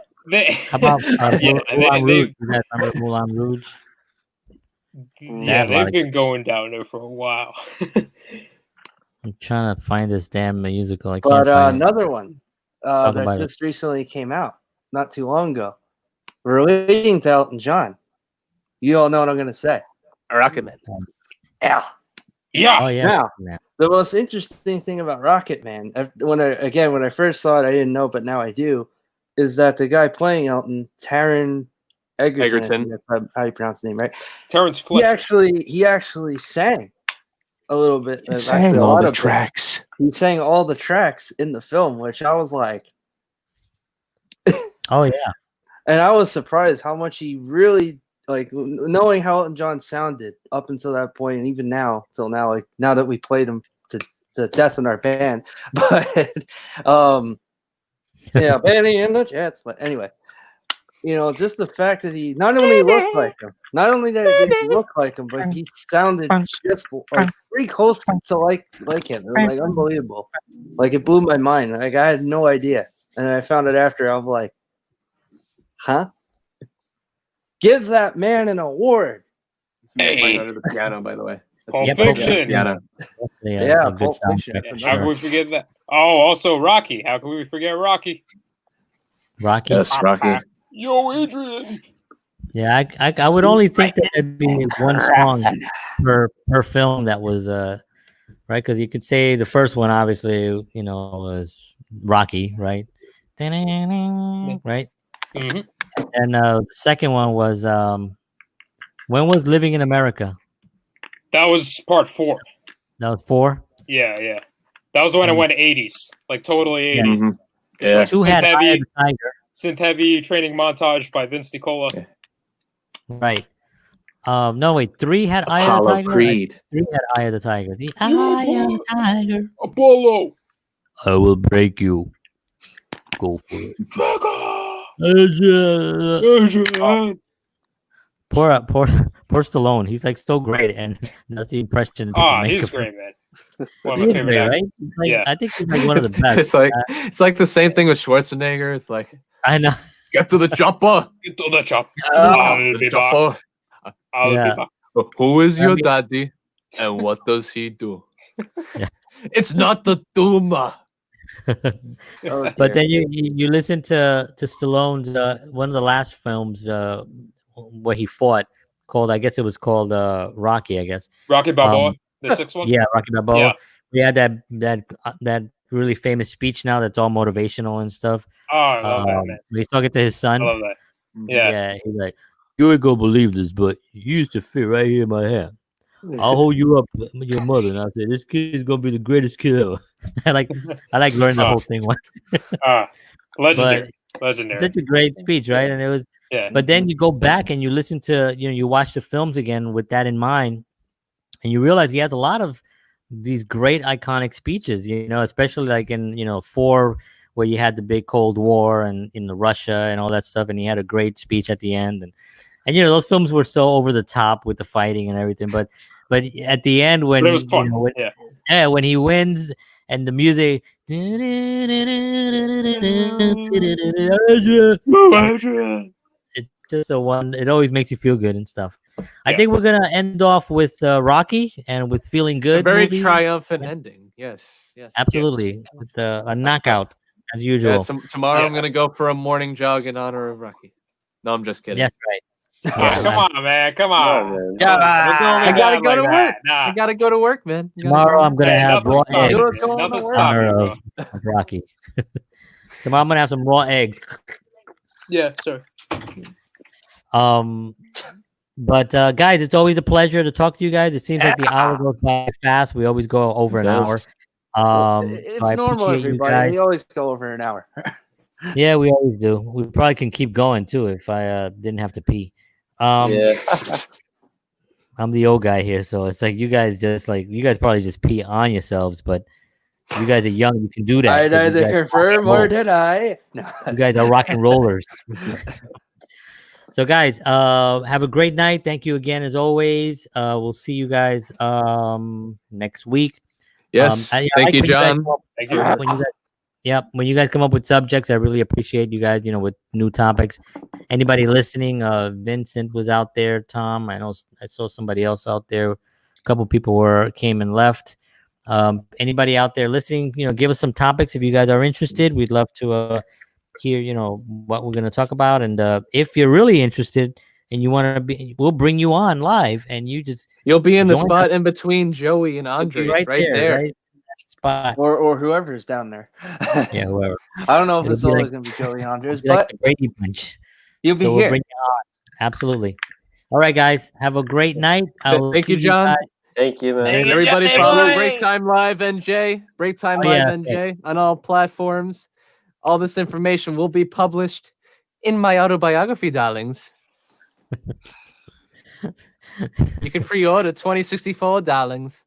A: about Moulin Rouge? You guys remember Moulin Rouge?
E: Yeah, they've been going down there for a while.
A: I'm trying to find this damn musical. I can't
B: but
A: find
B: another one that just recently came out, not too long ago, relating to Elton John. You all know what I'm going to say.
C: Rocketman.
B: Yeah.
E: Yeah.
A: Oh yeah.
B: Now, the most interesting thing about Rocketman, when I first saw it, I didn't know, but now I do, is that the guy playing Elton, Taron Egerton. That's how you pronounce the name, right?
E: Terrence Fletcher.
B: He actually sang a little bit.
C: He sang all the tracks.
B: He sang all the tracks in the film, which I was like,
A: oh yeah. And
B: I was surprised how much he really, like, knowing how Elton John sounded up until that point, and even now, till now, like now that we played him to death in our band, but yeah, Benny and the Jets. But anyway, just the fact that he not only looked like him, not only that he didn't look like him, but he sounded just like pretty close to like him. It was like unbelievable. Like it blew my mind. Like I had no idea, and I found it after. I was like, huh? Give that man an award.
C: Hey. Under the piano, by the way.
E: Pulp Fiction.
B: Yeah, Pulp Fiction.
E: How can we forget that? Oh, also Rocky. How can we forget Rocky?
A: Rocky.
C: Yes, Rocky.
E: Yo, Adrian.
A: Yeah, I would only think that there'd be one song per film that was right, because you could say the first one obviously was Rocky, right? Right.
E: Mm-hmm.
A: And the second one was when was Living in America?
E: That was part 4.
A: That was 4.
E: Yeah. That was when it went 80s, like totally 80s.
C: Mm-hmm.
E: It's like
A: Two had Eye of the Tiger.
E: Synth heavy training montage by Vince DiCola.
A: Right. No, wait. 3 had Eye of the Tiger.
C: Creed.
A: 3 had Eye of the Tiger. The Eye of the Tiger.
E: Apollo.
A: I will break you. Go for it. Poor Stallone. He's like so great, and that's the impression.
E: He's great, man. One of
A: He
E: my
A: is
E: favorite
A: great,
E: actors.
A: right? He's like,
E: Yeah.
A: I think he's like one of the best.
C: It's like the same thing with Schwarzenegger. It's like,
A: I know.
C: get to the chopper.
E: Get to the chop.
B: Oh,
E: I'll
C: The
E: be back.
C: chopper.
E: I'll
A: Yeah.
E: be back.
C: Who is
A: I
C: your
A: mean-
C: daddy, and what does he do?
A: Yeah.
C: It's not the Duma.
B: oh
A: But
B: dear.
A: then you listen to Stallone's one of the last films where he fought, called, I guess it was called Rocky, I guess.
E: Rocky Balboa,
A: Um,
E: the sixth one.
A: Yeah, Rocky Balboa.
E: Yeah.
A: We had that really famous speech now that's all motivational and stuff.
E: Oh, I love that, man.
A: He's talking to his son.
E: I love that. Yeah.
A: Yeah, he's like, "You ain't gonna believe this, but you used to fit right here in my hand. I'll hold you up with your mother." And I said, "This kid is gonna be the greatest kid ever." I like learning the
E: Oh.
A: whole thing.
E: Legendary.
A: But
E: Legendary.
A: it's such a great speech, right? And it was.
E: Yeah.
A: But then you go back and you listen to, you watch the films again with that in mind, and you realize he has a lot of these great iconic speeches, especially like in, 4, where you had the big Cold War and in the Russia and all that stuff. And he had a great speech at the end. And those films were so over the top with the fighting and everything. But at the end, when,
E: But it was fun.
A: when he wins and the music, it's just it always makes you feel good and stuff. I
E: Yeah.
A: think we're gonna end off with Rocky and with Feeling
C: A
A: Good.
C: very
A: movie.
C: triumphant ending. Yes.
A: Absolutely, with a knockout as usual.
C: Yeah, tomorrow I'm
E: Yes.
C: gonna go for a morning jog in honor of Rocky. No, I'm just kidding.
A: Yes, right.
E: Come on, man. Come on.
D: man.
B: Come on.
E: Don't go
C: I
E: like
C: gotta
E: that,
C: go to
E: like
C: work.
E: that.
C: I
E: Nah.
C: gotta go to work, man.
A: Tomorrow I'm gonna
E: Hey,
A: have raw
E: nothing's stopping
A: eggs
E: you.
B: Nothing's
A: in
E: Nothing's
A: honor
E: stopping you,
A: of Rocky. Tomorrow I'm gonna have some raw eggs.
E: Yeah, sure.
A: But guys, it's always a pleasure to talk to you guys. It seems like the hour goes by fast. We always go over an hour.
C: does.
B: It's
A: So I
B: normal,
A: appreciate you
B: everybody.
A: guys.
B: We always go over an hour.
A: Yeah, we always do. We probably can keep going too if I didn't have to pee.
D: Yeah.
A: I'm the old guy here, so it's like you guys probably just pee on yourselves, but you guys are young, you can do that.
B: I
A: 'cause you
B: neither
A: guys
B: confirm
A: rock
B: or
A: and roll.
B: deny. No.
A: You guys are rock and rollers. So guys, have a great night. Thank you again as always. We'll see you guys next week.
C: Yes.
A: I
C: Thank
A: like
C: you,
A: when guys
C: John.
A: come up-
E: Thank you.
A: when you guys come up with subjects, I really appreciate you guys, with new topics. Anybody listening, Vincent was out there, Tom, I saw somebody else out there. A couple people came and left. Anybody out there listening, give us some topics if you guys are interested. We'd love to hear, what we're going to talk about. And if you're really interested and you want to be, we'll bring you on live and
C: You'll be in the
A: join
C: spot in between Joey and
A: you'll be
C: Andre, right
A: right
C: there.
A: right in that spot.
B: Or whoever's down there.
A: Yeah, whoever.
B: I don't know if
A: It'll
B: it's
A: be
B: always
A: like-
B: going to be Joey Andres,
A: It'll be like
B: but
A: the Brady Bunch.
B: you'll be
A: So
B: here.
A: bring you on. Absolutely. All right, guys. Have a great night. I'll
C: Thank you,
A: see
C: John.
A: guys.
D: Thank you, man.
B: Thank
C: And
B: you,
C: everybody
B: Johnny
C: follow
B: boy.
C: BreakTime Live NJ, BreakTime
A: Oh,
C: Live
A: yeah,
C: NJ on all platforms. All this information will be published in my autobiography, darlings. You can pre-order 2064, darlings.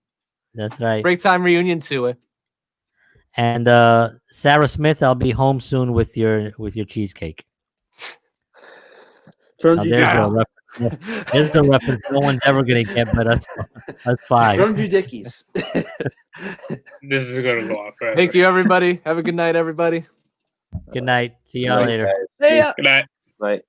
A: That's right.
C: BreakTime reunion tour.
A: And Sarah Smith, I'll be home soon with your cheesecake.
B: From
A: Now,
B: the
A: there's a reference. There's a reference no one's ever gonna get, but us five.
B: From Dickies.
E: This is gonna go on forever.
C: Thank you, everybody. Have a good night, everybody.
A: Good night. See y'all
D: Nice,
A: later.
D: guys.
B: See ya.
E: Good night.
D: Night.